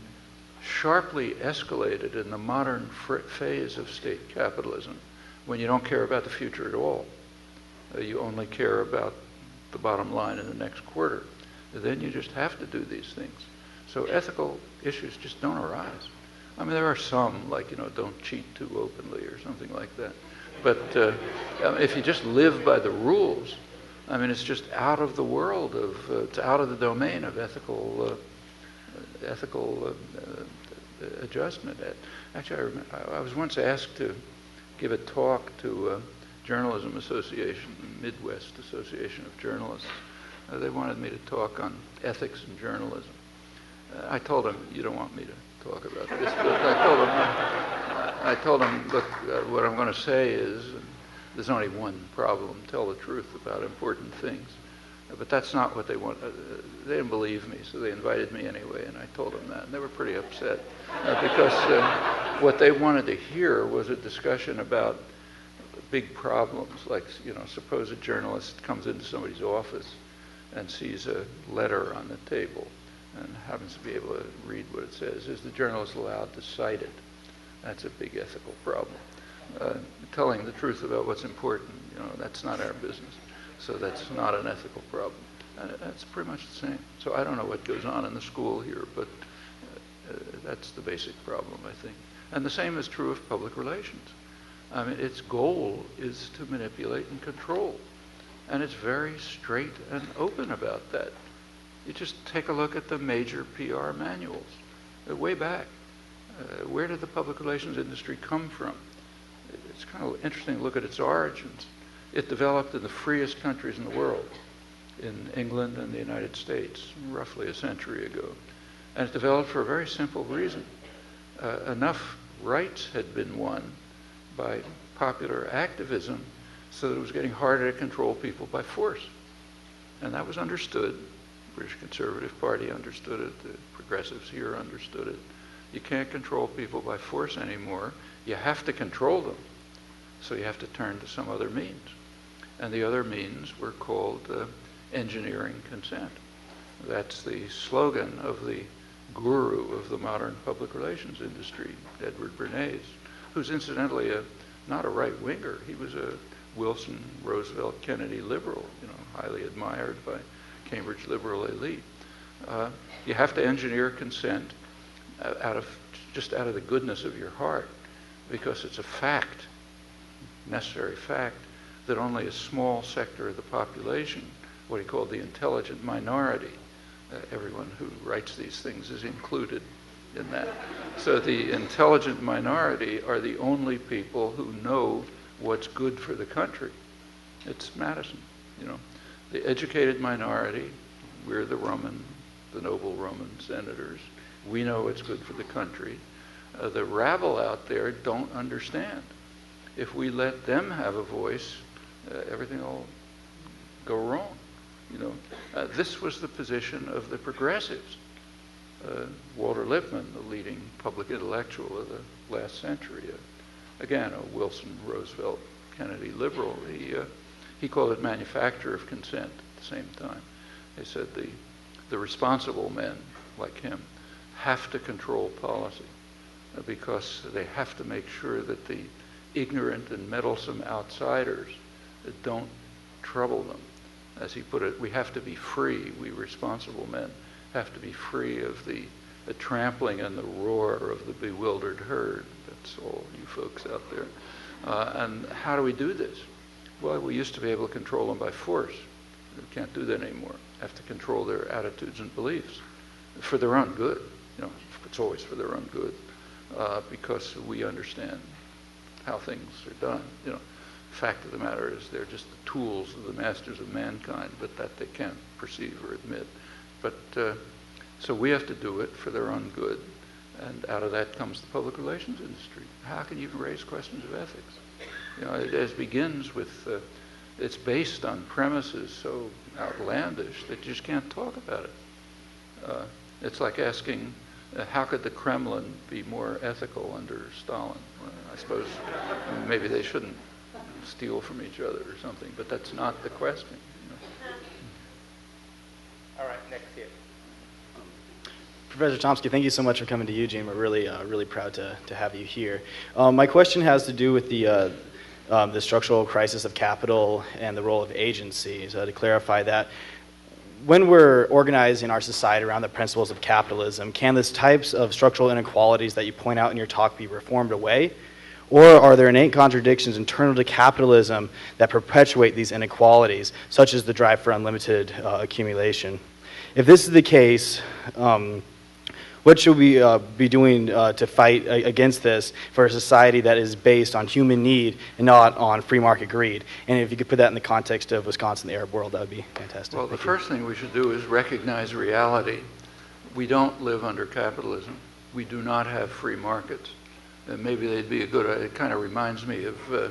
sharply escalated in the modern phase of state capitalism, when you don't care about the future at all. You only care about the bottom line in the next quarter. Then you just have to do these things. So ethical issues just don't arise. I mean, there are some, like, don't cheat too openly or something like that. But if you just live by the rules, I mean, it's just out of the world of, it's out of the domain of ethical adjustment. Actually, I was once asked to give a talk to Journalism Association, Midwest Association of Journalists. They wanted me to talk on ethics in journalism. I told them, you don't want me to talk about this, but I told them, look, what I'm going to say is, there's only one problem, tell the truth about important things. But that's not what they want. They didn't believe me, so they invited me anyway, and I told them that. And they were pretty upset because what they wanted to hear was a discussion about big problems, like, suppose a journalist comes into somebody's office and sees a letter on the table and happens to be able to read what it says. Is the journalist allowed to cite it? That's a big ethical problem. Telling the truth about what's important, that's not our business. So that's not an ethical problem. That's pretty much the same. So I don't know what goes on in the school here, but that's the basic problem, I think. And the same is true of public relations. I mean, its goal is to manipulate and control. And it's very straight and open about that. You just take a look at the major PR manuals, way back. Where did the public relations industry come from? It's kind of interesting to look at its origins. It developed in the freest countries in the world, in England and the United States, roughly a century ago. And it developed for a very simple reason. Enough rights had been won by popular activism so that it was getting harder to control people by force. And that was understood. The British Conservative Party understood it. The progressives here understood it. You can't control people by force anymore. You have to control them. So you have to turn to some other means. And the other means were called engineering consent. That's the slogan of the guru of the modern public relations industry, Edward Bernays, who's incidentally not a right-winger. He was a Wilson, Roosevelt, Kennedy liberal, highly admired by Cambridge liberal elite. You have to engineer consent out of the goodness of your heart, because it's a fact, necessary fact, that only a small sector of the population, what he called the intelligent minority, everyone who writes these things is included in that. So the intelligent minority are the only people who know what's good for the country. It's Madison, The educated minority, we're the noble Roman senators. We know what's good for the country. The rabble out there don't understand. If we let them have a voice, everything will go wrong. This was the position of the progressives. Walter Lippmann, the leading public intellectual of the last century, again, a Wilson, Roosevelt, Kennedy liberal, he called it manufacture of consent at the same time. They said the responsible men, like him, have to control policy because they have to make sure that the ignorant and meddlesome outsiders don't trouble them. As he put it, we have to be free, we responsible men have to be free of the trampling and the roar of the bewildered herd. That's all you folks out there. And how do we do this? Well, we used to be able to control them by force. We can't do that anymore. Have to control their attitudes and beliefs for their own good. It's always for their own good because we understand how things are done. The fact of the matter is they're just the tools of the masters of mankind, but that they can't perceive or admit. But so we have to do it for their own good, and out of that comes the public relations industry. How can you even raise questions of ethics? It begins with, it's based on premises so outlandish that you just can't talk about it. It's like asking, how could the Kremlin be more ethical under Stalin? Well, I suppose maybe they shouldn't steal from each other or something, but that's not the question. All right, next here. Professor Chomsky, thank you so much for coming to Eugene. We're really proud to have you here. My question has to do with the structural crisis of capital and the role of agency. So to clarify that, when we're organizing our society around the principles of capitalism, can these types of structural inequalities that you point out in your talk be reformed away? Or are there innate contradictions internal to capitalism that perpetuate these inequalities, such as the drive for unlimited accumulation? If this is the case, what should we be doing to fight against this for a society that is based on human need and not on free market greed? And if you could put that in the context of Wisconsin, the Arab world, that would be fantastic. Well, the first thing we should do is recognize reality. We don't live under capitalism. We do not have free markets. Maybe they'd be a good, it kind of reminds me of a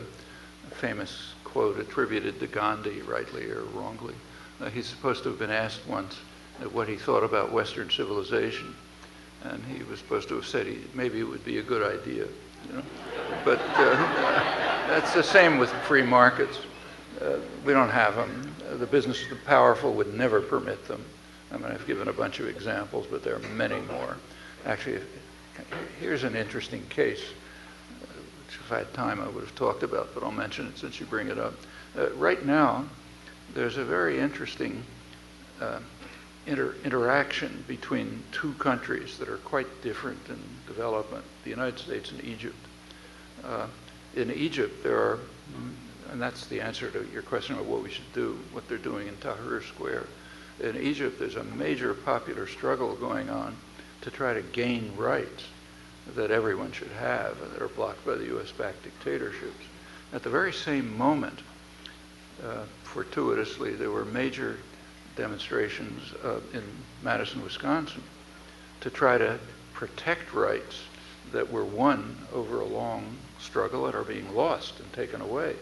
famous quote attributed to Gandhi, rightly or wrongly. He's supposed to have been asked once what he thought about Western civilization. And he was supposed to have said maybe it would be a good idea, you know. But that's the same with free markets. We don't have them. The business of the powerful would never permit them. I mean, I've given a bunch of examples, but there are many more. Actually, here's an interesting case, which if I had time I would have talked about, but I'll mention it since you bring it up. Right now, there's a very interesting interaction between two countries that are quite different in development, the United States and Egypt. In Egypt, there are, and that's the answer to your question about what we should do, what they're doing in Tahrir Square. In Egypt, there's a major popular struggle going on to try to gain rights that everyone should have that are blocked by the US-backed dictatorships. At the very same moment, fortuitously, there were major demonstrations in Madison, Wisconsin, to try to protect rights that were won over a long struggle and are being lost and taken away.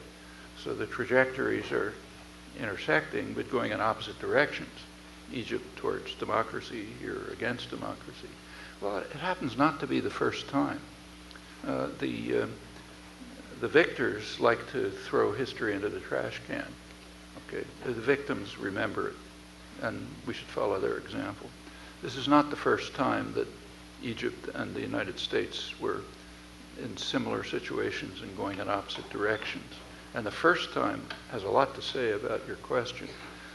So the trajectories are intersecting but going in opposite directions. Egypt towards democracy, here against democracy. Well, it happens not to be the first time. The victors like to throw history into the trash can. Okay, the victims remember it, and we should follow their example. This is not the first time that Egypt and the United States were in similar situations and going in opposite directions. And the first time has a lot to say about your question.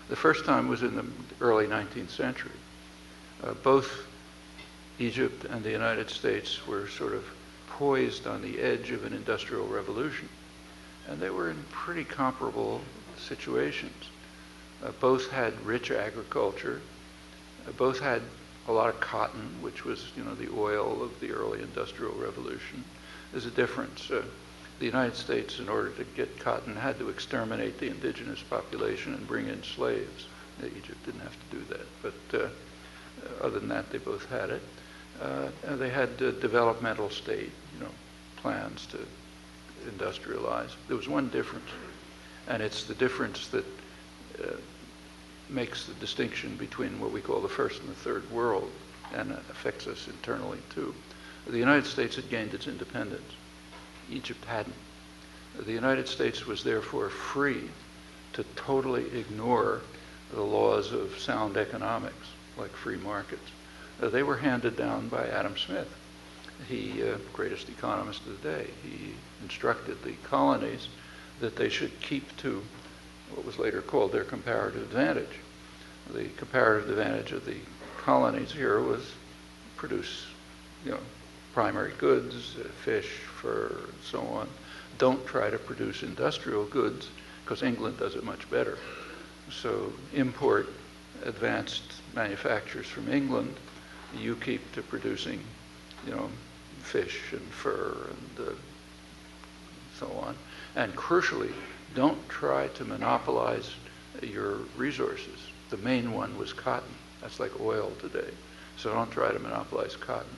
The first time was in the early 19th century. Both Egypt and the United States were sort of poised on the edge of an industrial revolution. And they were in pretty comparable situations. Both had rich agriculture. Both had a lot of cotton, which was, you know, the oil of the early industrial revolution. There's a difference. The United States, in order to get cotton, had to exterminate the indigenous population and bring in slaves. Egypt didn't have to do that, but other than that, they both had it. They had developmental state, you know, plans to industrialize. There was one difference, and it's the difference that makes the distinction between what we call the first and the third world, and affects us internally too. The United States had gained its independence. Egypt hadn't. The United States was therefore free to totally ignore the laws of sound economics, like free markets. They were handed down by Adam Smith, he greatest economist of the day. He instructed the colonies that they should keep to what was later called their comparative advantage. The comparative advantage of the colonies here was produce, you know, primary goods, fish, fur, and so on. Don't try to produce industrial goods, because England does it much better. So import advanced manufactures from England. You keep to producing, you know, fish and fur and so on. And crucially, don't try to monopolize your resources. The main one was cotton. That's like oil today. So don't try to monopolize cotton.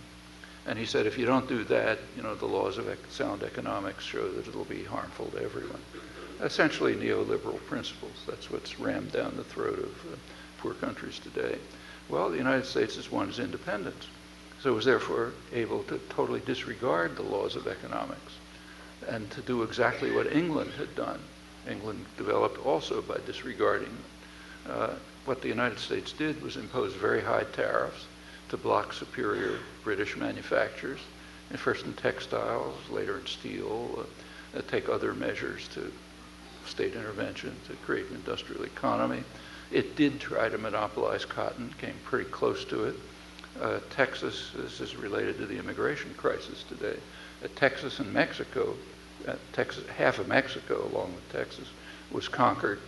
And he said, if you don't do that, you know, the laws of sound economics show that it'll be harmful to everyone. Essentially neoliberal principles. That's what's rammed down the throat of poor countries today. Well, the United States has won its independence. So it was therefore able to totally disregard the laws of economics and to do exactly what England had done. England developed also by disregarding them. What the United States did was impose very high tariffs to block superior British manufacturers, and first in textiles, later in steel, take other measures to state intervention to create an industrial economy. It did try to monopolize cotton, came pretty close to it. Texas, this is related to the immigration crisis today. Texas and Mexico, half of Mexico along with Texas, was conquered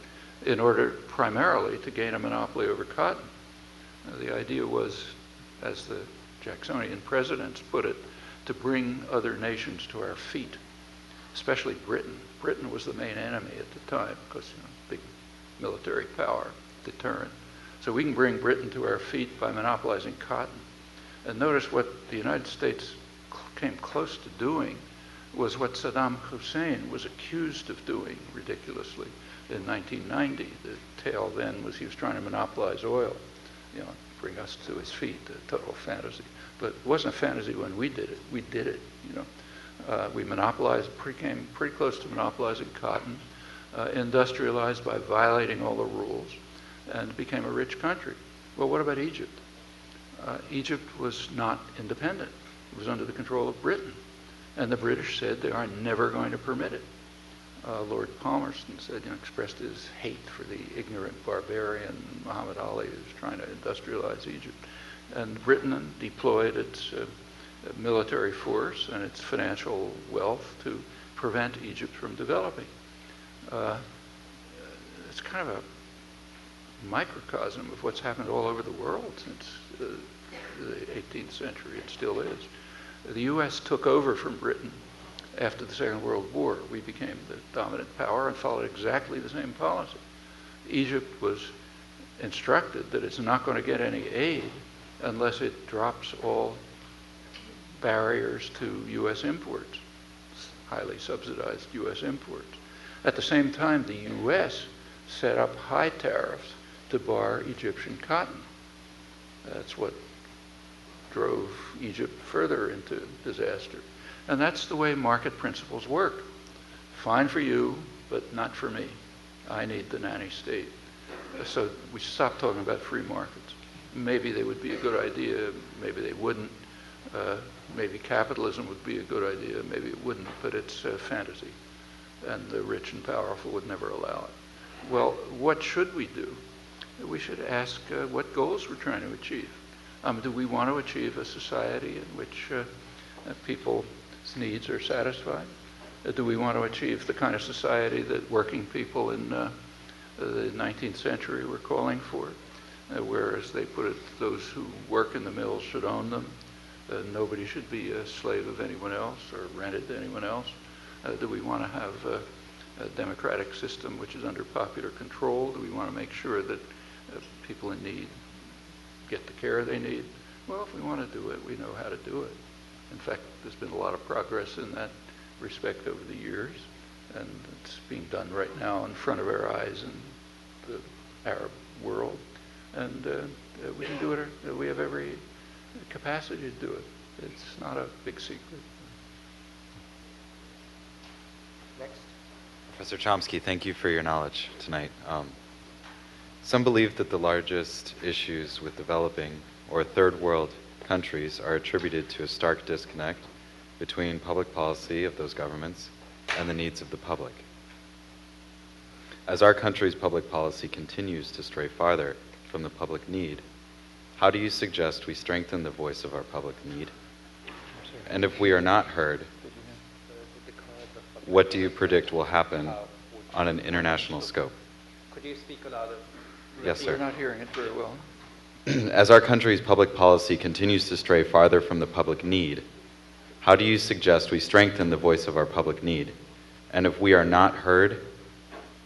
in order primarily to gain a monopoly over cotton. The idea was, as the Jacksonian presidents put it, to bring other nations to our feet, especially Britain. Britain was the main enemy at the time because, big military power, deterrent. So we can bring Britain to our feet by monopolizing cotton. And notice what the United States came close to doing was what Saddam Hussein was accused of doing ridiculously in 1990. The tale then was he was trying to monopolize oil, bring us to his feet, a total fantasy. But it wasn't a fantasy when we did it. We did it, We monopolized, came pretty close to monopolizing cotton, industrialized by violating all the rules, and became a rich country. Well, what about Egypt? Egypt was not independent. It was under the control of Britain. And the British said they are never going to permit it. Lord Palmerston said, expressed his hate for the ignorant barbarian Muhammad Ali who was trying to industrialize Egypt. And Britain deployed its military force and its financial wealth to prevent Egypt from developing. It's kind of a microcosm of what's happened all over the world since the 18th century. It still is. The U.S. took over from Britain after the Second World War. We became the dominant power and followed exactly the same policy. Egypt was instructed that it's not going to get any aid unless it drops all barriers to U.S. imports, highly subsidized U.S. imports. At the same time, the U.S. set up high tariffs to bar Egyptian cotton. That's what drove Egypt further into disaster. And that's the way market principles work. Fine for you, but not for me. I need the nanny state. So we should stop talking about free markets. Maybe they would be a good idea, maybe they wouldn't. Maybe capitalism would be a good idea, maybe it wouldn't, but it's a fantasy. And the rich and powerful would never allow it. Well, what should we do? We should ask what goals we're trying to achieve. Do we want to achieve a society in which people's needs are satisfied? Do we want to achieve the kind of society that working people in the 19th century were calling for? Whereas they put it, those who work in the mills should own them. Nobody should be a slave of anyone else or rented to anyone else. Do we want to have a democratic system which is under popular control? Do we want to make sure that people in need get the care they need? Well, if we want to do it, we know how to do it. In fact, there's been a lot of progress in that respect over the years, and it's being done right now in front of our eyes in the Arab world. And we can do it. We have every capacity to do it. It's not a big secret. Next. Professor Chomsky, thank you for your knowledge tonight. Some believe that the largest issues with developing or third world countries are attributed to a stark disconnect between public policy of those governments and the needs of the public. As our country's public policy continues to stray farther from the public need, how do you suggest we strengthen the voice of our public need? And if we are not heard, what do you predict will happen on an international scope? Could you speak louder? Yes, sir. We're not hearing it very well. As our country's public policy continues to stray farther from the public need, how do you suggest we strengthen the voice of our public need? And if we are not heard,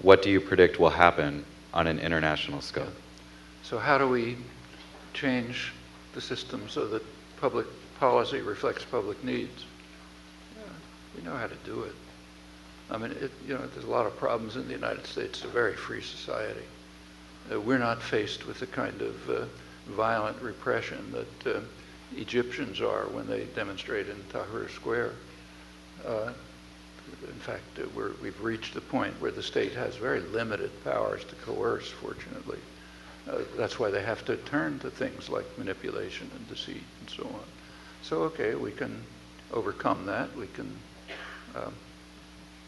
what do you predict will happen on an international scope? So how do we change the system so that public policy reflects public needs? We know how to do it. I mean, there's a lot of problems in the United States. It's a very free society. We're not faced with the kind of violent repression that Egyptians are when they demonstrate in Tahrir Square. In fact, we've reached the point where the state has very limited powers to coerce, fortunately. That's why they have to turn to things like manipulation and deceit and so on. So, okay, we can overcome that. We can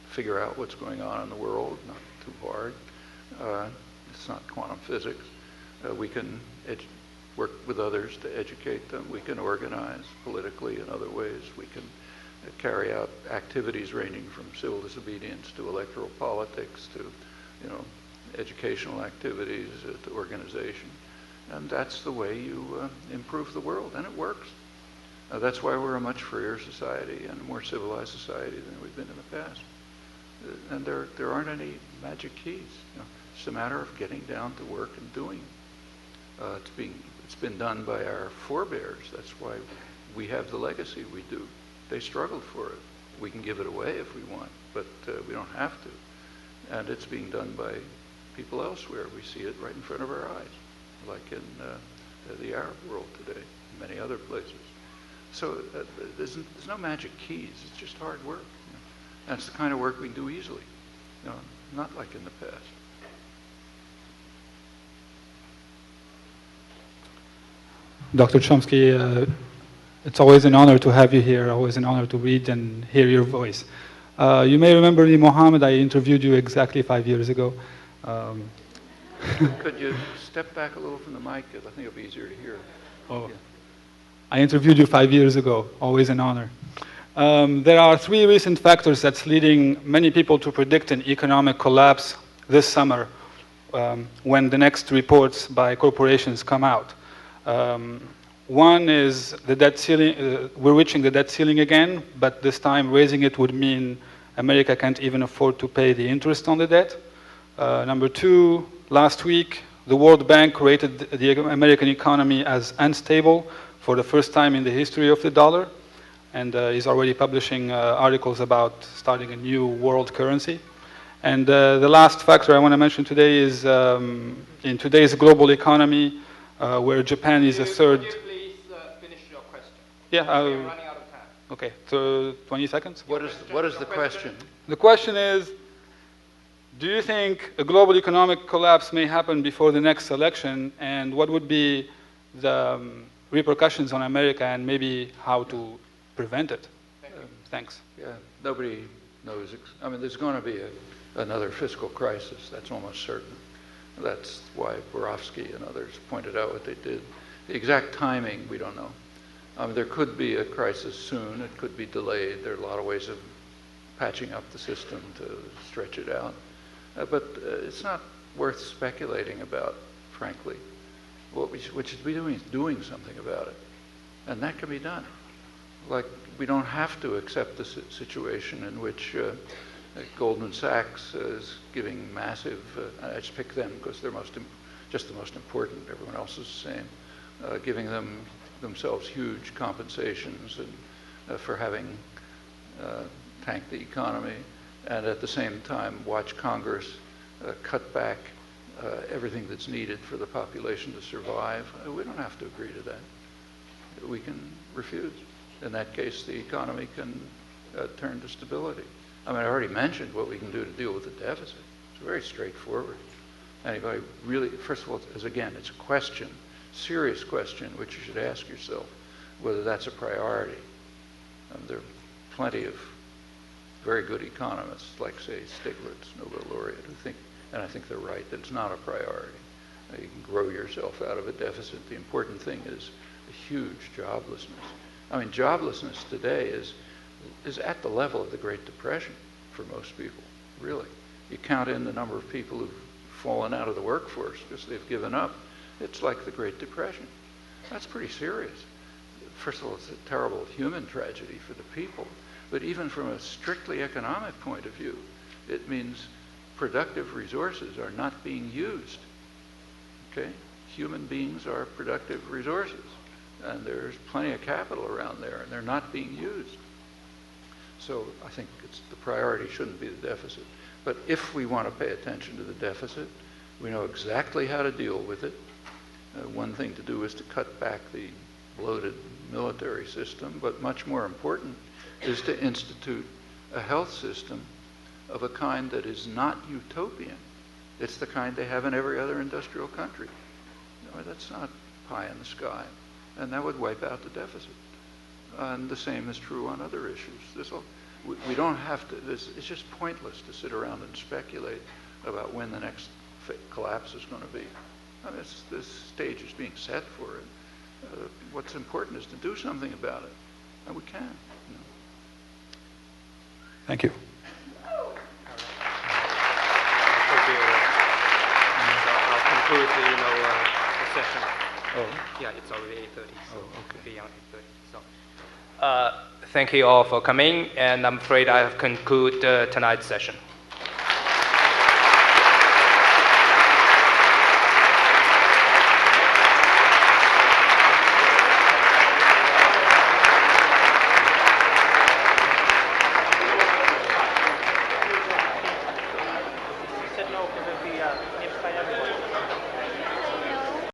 figure out what's going on in the world, not too hard. It's not quantum physics. We can work with others to educate them. We can organize politically in other ways. We can carry out activities ranging from civil disobedience to electoral politics to, educational activities to organization. And that's the way you improve the world, and it works. That's why we're a much freer society and a more civilized society than we've been in the past. And there aren't any magic keys. It's a matter of getting down to work and doing it. It's been done by our forebears. That's why we have the legacy we do. They struggled for it. We can give it away if we want, but we don't have to. And it's being done by people elsewhere. We see it right in front of our eyes, like in the Arab world today, and many other places. So there's no magic keys. It's just hard work. And it's the kind of work we do easily, not like in the past. Dr. Chomsky, it's always an honor to have you here, always an honor to read and hear your voice. You may remember me, Mohammed, I interviewed you exactly 5 years ago. Could you step back a little from the mic? I think it'll be easier to hear. Oh. Yeah. I interviewed you 5 years ago, always an honor. There are 3 recent factors that's leading many people to predict an economic collapse this summer when the next reports by corporations come out. One is the debt ceiling. We're reaching the debt ceiling again, but this time raising it would mean America can't even afford to pay the interest on the debt. Number 2, last week, the World Bank rated the American economy as unstable for the first time in the history of the dollar, and is already publishing articles about starting a new world currency. And the last factor I want to mention today is in today's global economy, where Japan is a third. Could you please finish your question? Yeah. We're running out of time. Okay, so 20 seconds. What is the question? The question is, do you think a global economic collapse may happen before the next election, and what would be the repercussions on America and maybe how to prevent it? Thanks. Yeah, nobody knows. I mean, there's going to be another fiscal crisis. That's almost certain. That's why Borofsky and others pointed out what they did. The exact timing, we don't know. There could be a crisis soon. It could be delayed. There are a lot of ways of patching up the system to stretch it out. But it's not worth speculating about, frankly. What we should be doing is doing something about it. And that can be done. Like, we don't have to accept the situation in which Goldman Sachs is giving massive, I just pick them because they're just the most important, everyone else is the same, giving themselves huge compensations and for having tanked the economy, and at the same time watch Congress cut back everything that's needed for the population to survive. We don't have to agree to that. We can refuse. In that case, the economy can turn to stability. I mean, I already mentioned what we can do to deal with the deficit. It's very straightforward. Anybody really, first of all, again, it's a question, serious question, which you should ask yourself whether that's a priority. There are plenty of very good economists, like, say, Stiglitz, Nobel laureate, who think, and I think they're right, that it's not a priority. You can grow yourself out of a deficit. The important thing is the huge joblessness. I mean, joblessness today is at the level of the Great Depression for most people, really. You count in the number of people who've fallen out of the workforce because they've given up, it's like the Great Depression. That's pretty serious. First of all, it's a terrible human tragedy for the people, but even from a strictly economic point of view, it means productive resources are not being used, okay? Human beings are productive resources, and there's plenty of capital around there, and they're not being used. So I think the priority shouldn't be the deficit. But if we want to pay attention to the deficit, we know exactly how to deal with it. One thing to do is to cut back the bloated military system, but much more important is to institute a health system of a kind that is not utopian. It's the kind they have in every other industrial country. That's not pie in the sky, and that would wipe out the deficit. And the same is true on other issues. We don't have to, it's just pointless to sit around and speculate about when the next collapse is going to be. I mean, this stage is being set for it. What's important is to do something about it, and we can. You know. Thank you. I'll conclude the session. Oh. Yeah, it's already 8:30. So okay. beyond 8:30. So, thank you all for coming, and I'm afraid I have concluded tonight's session.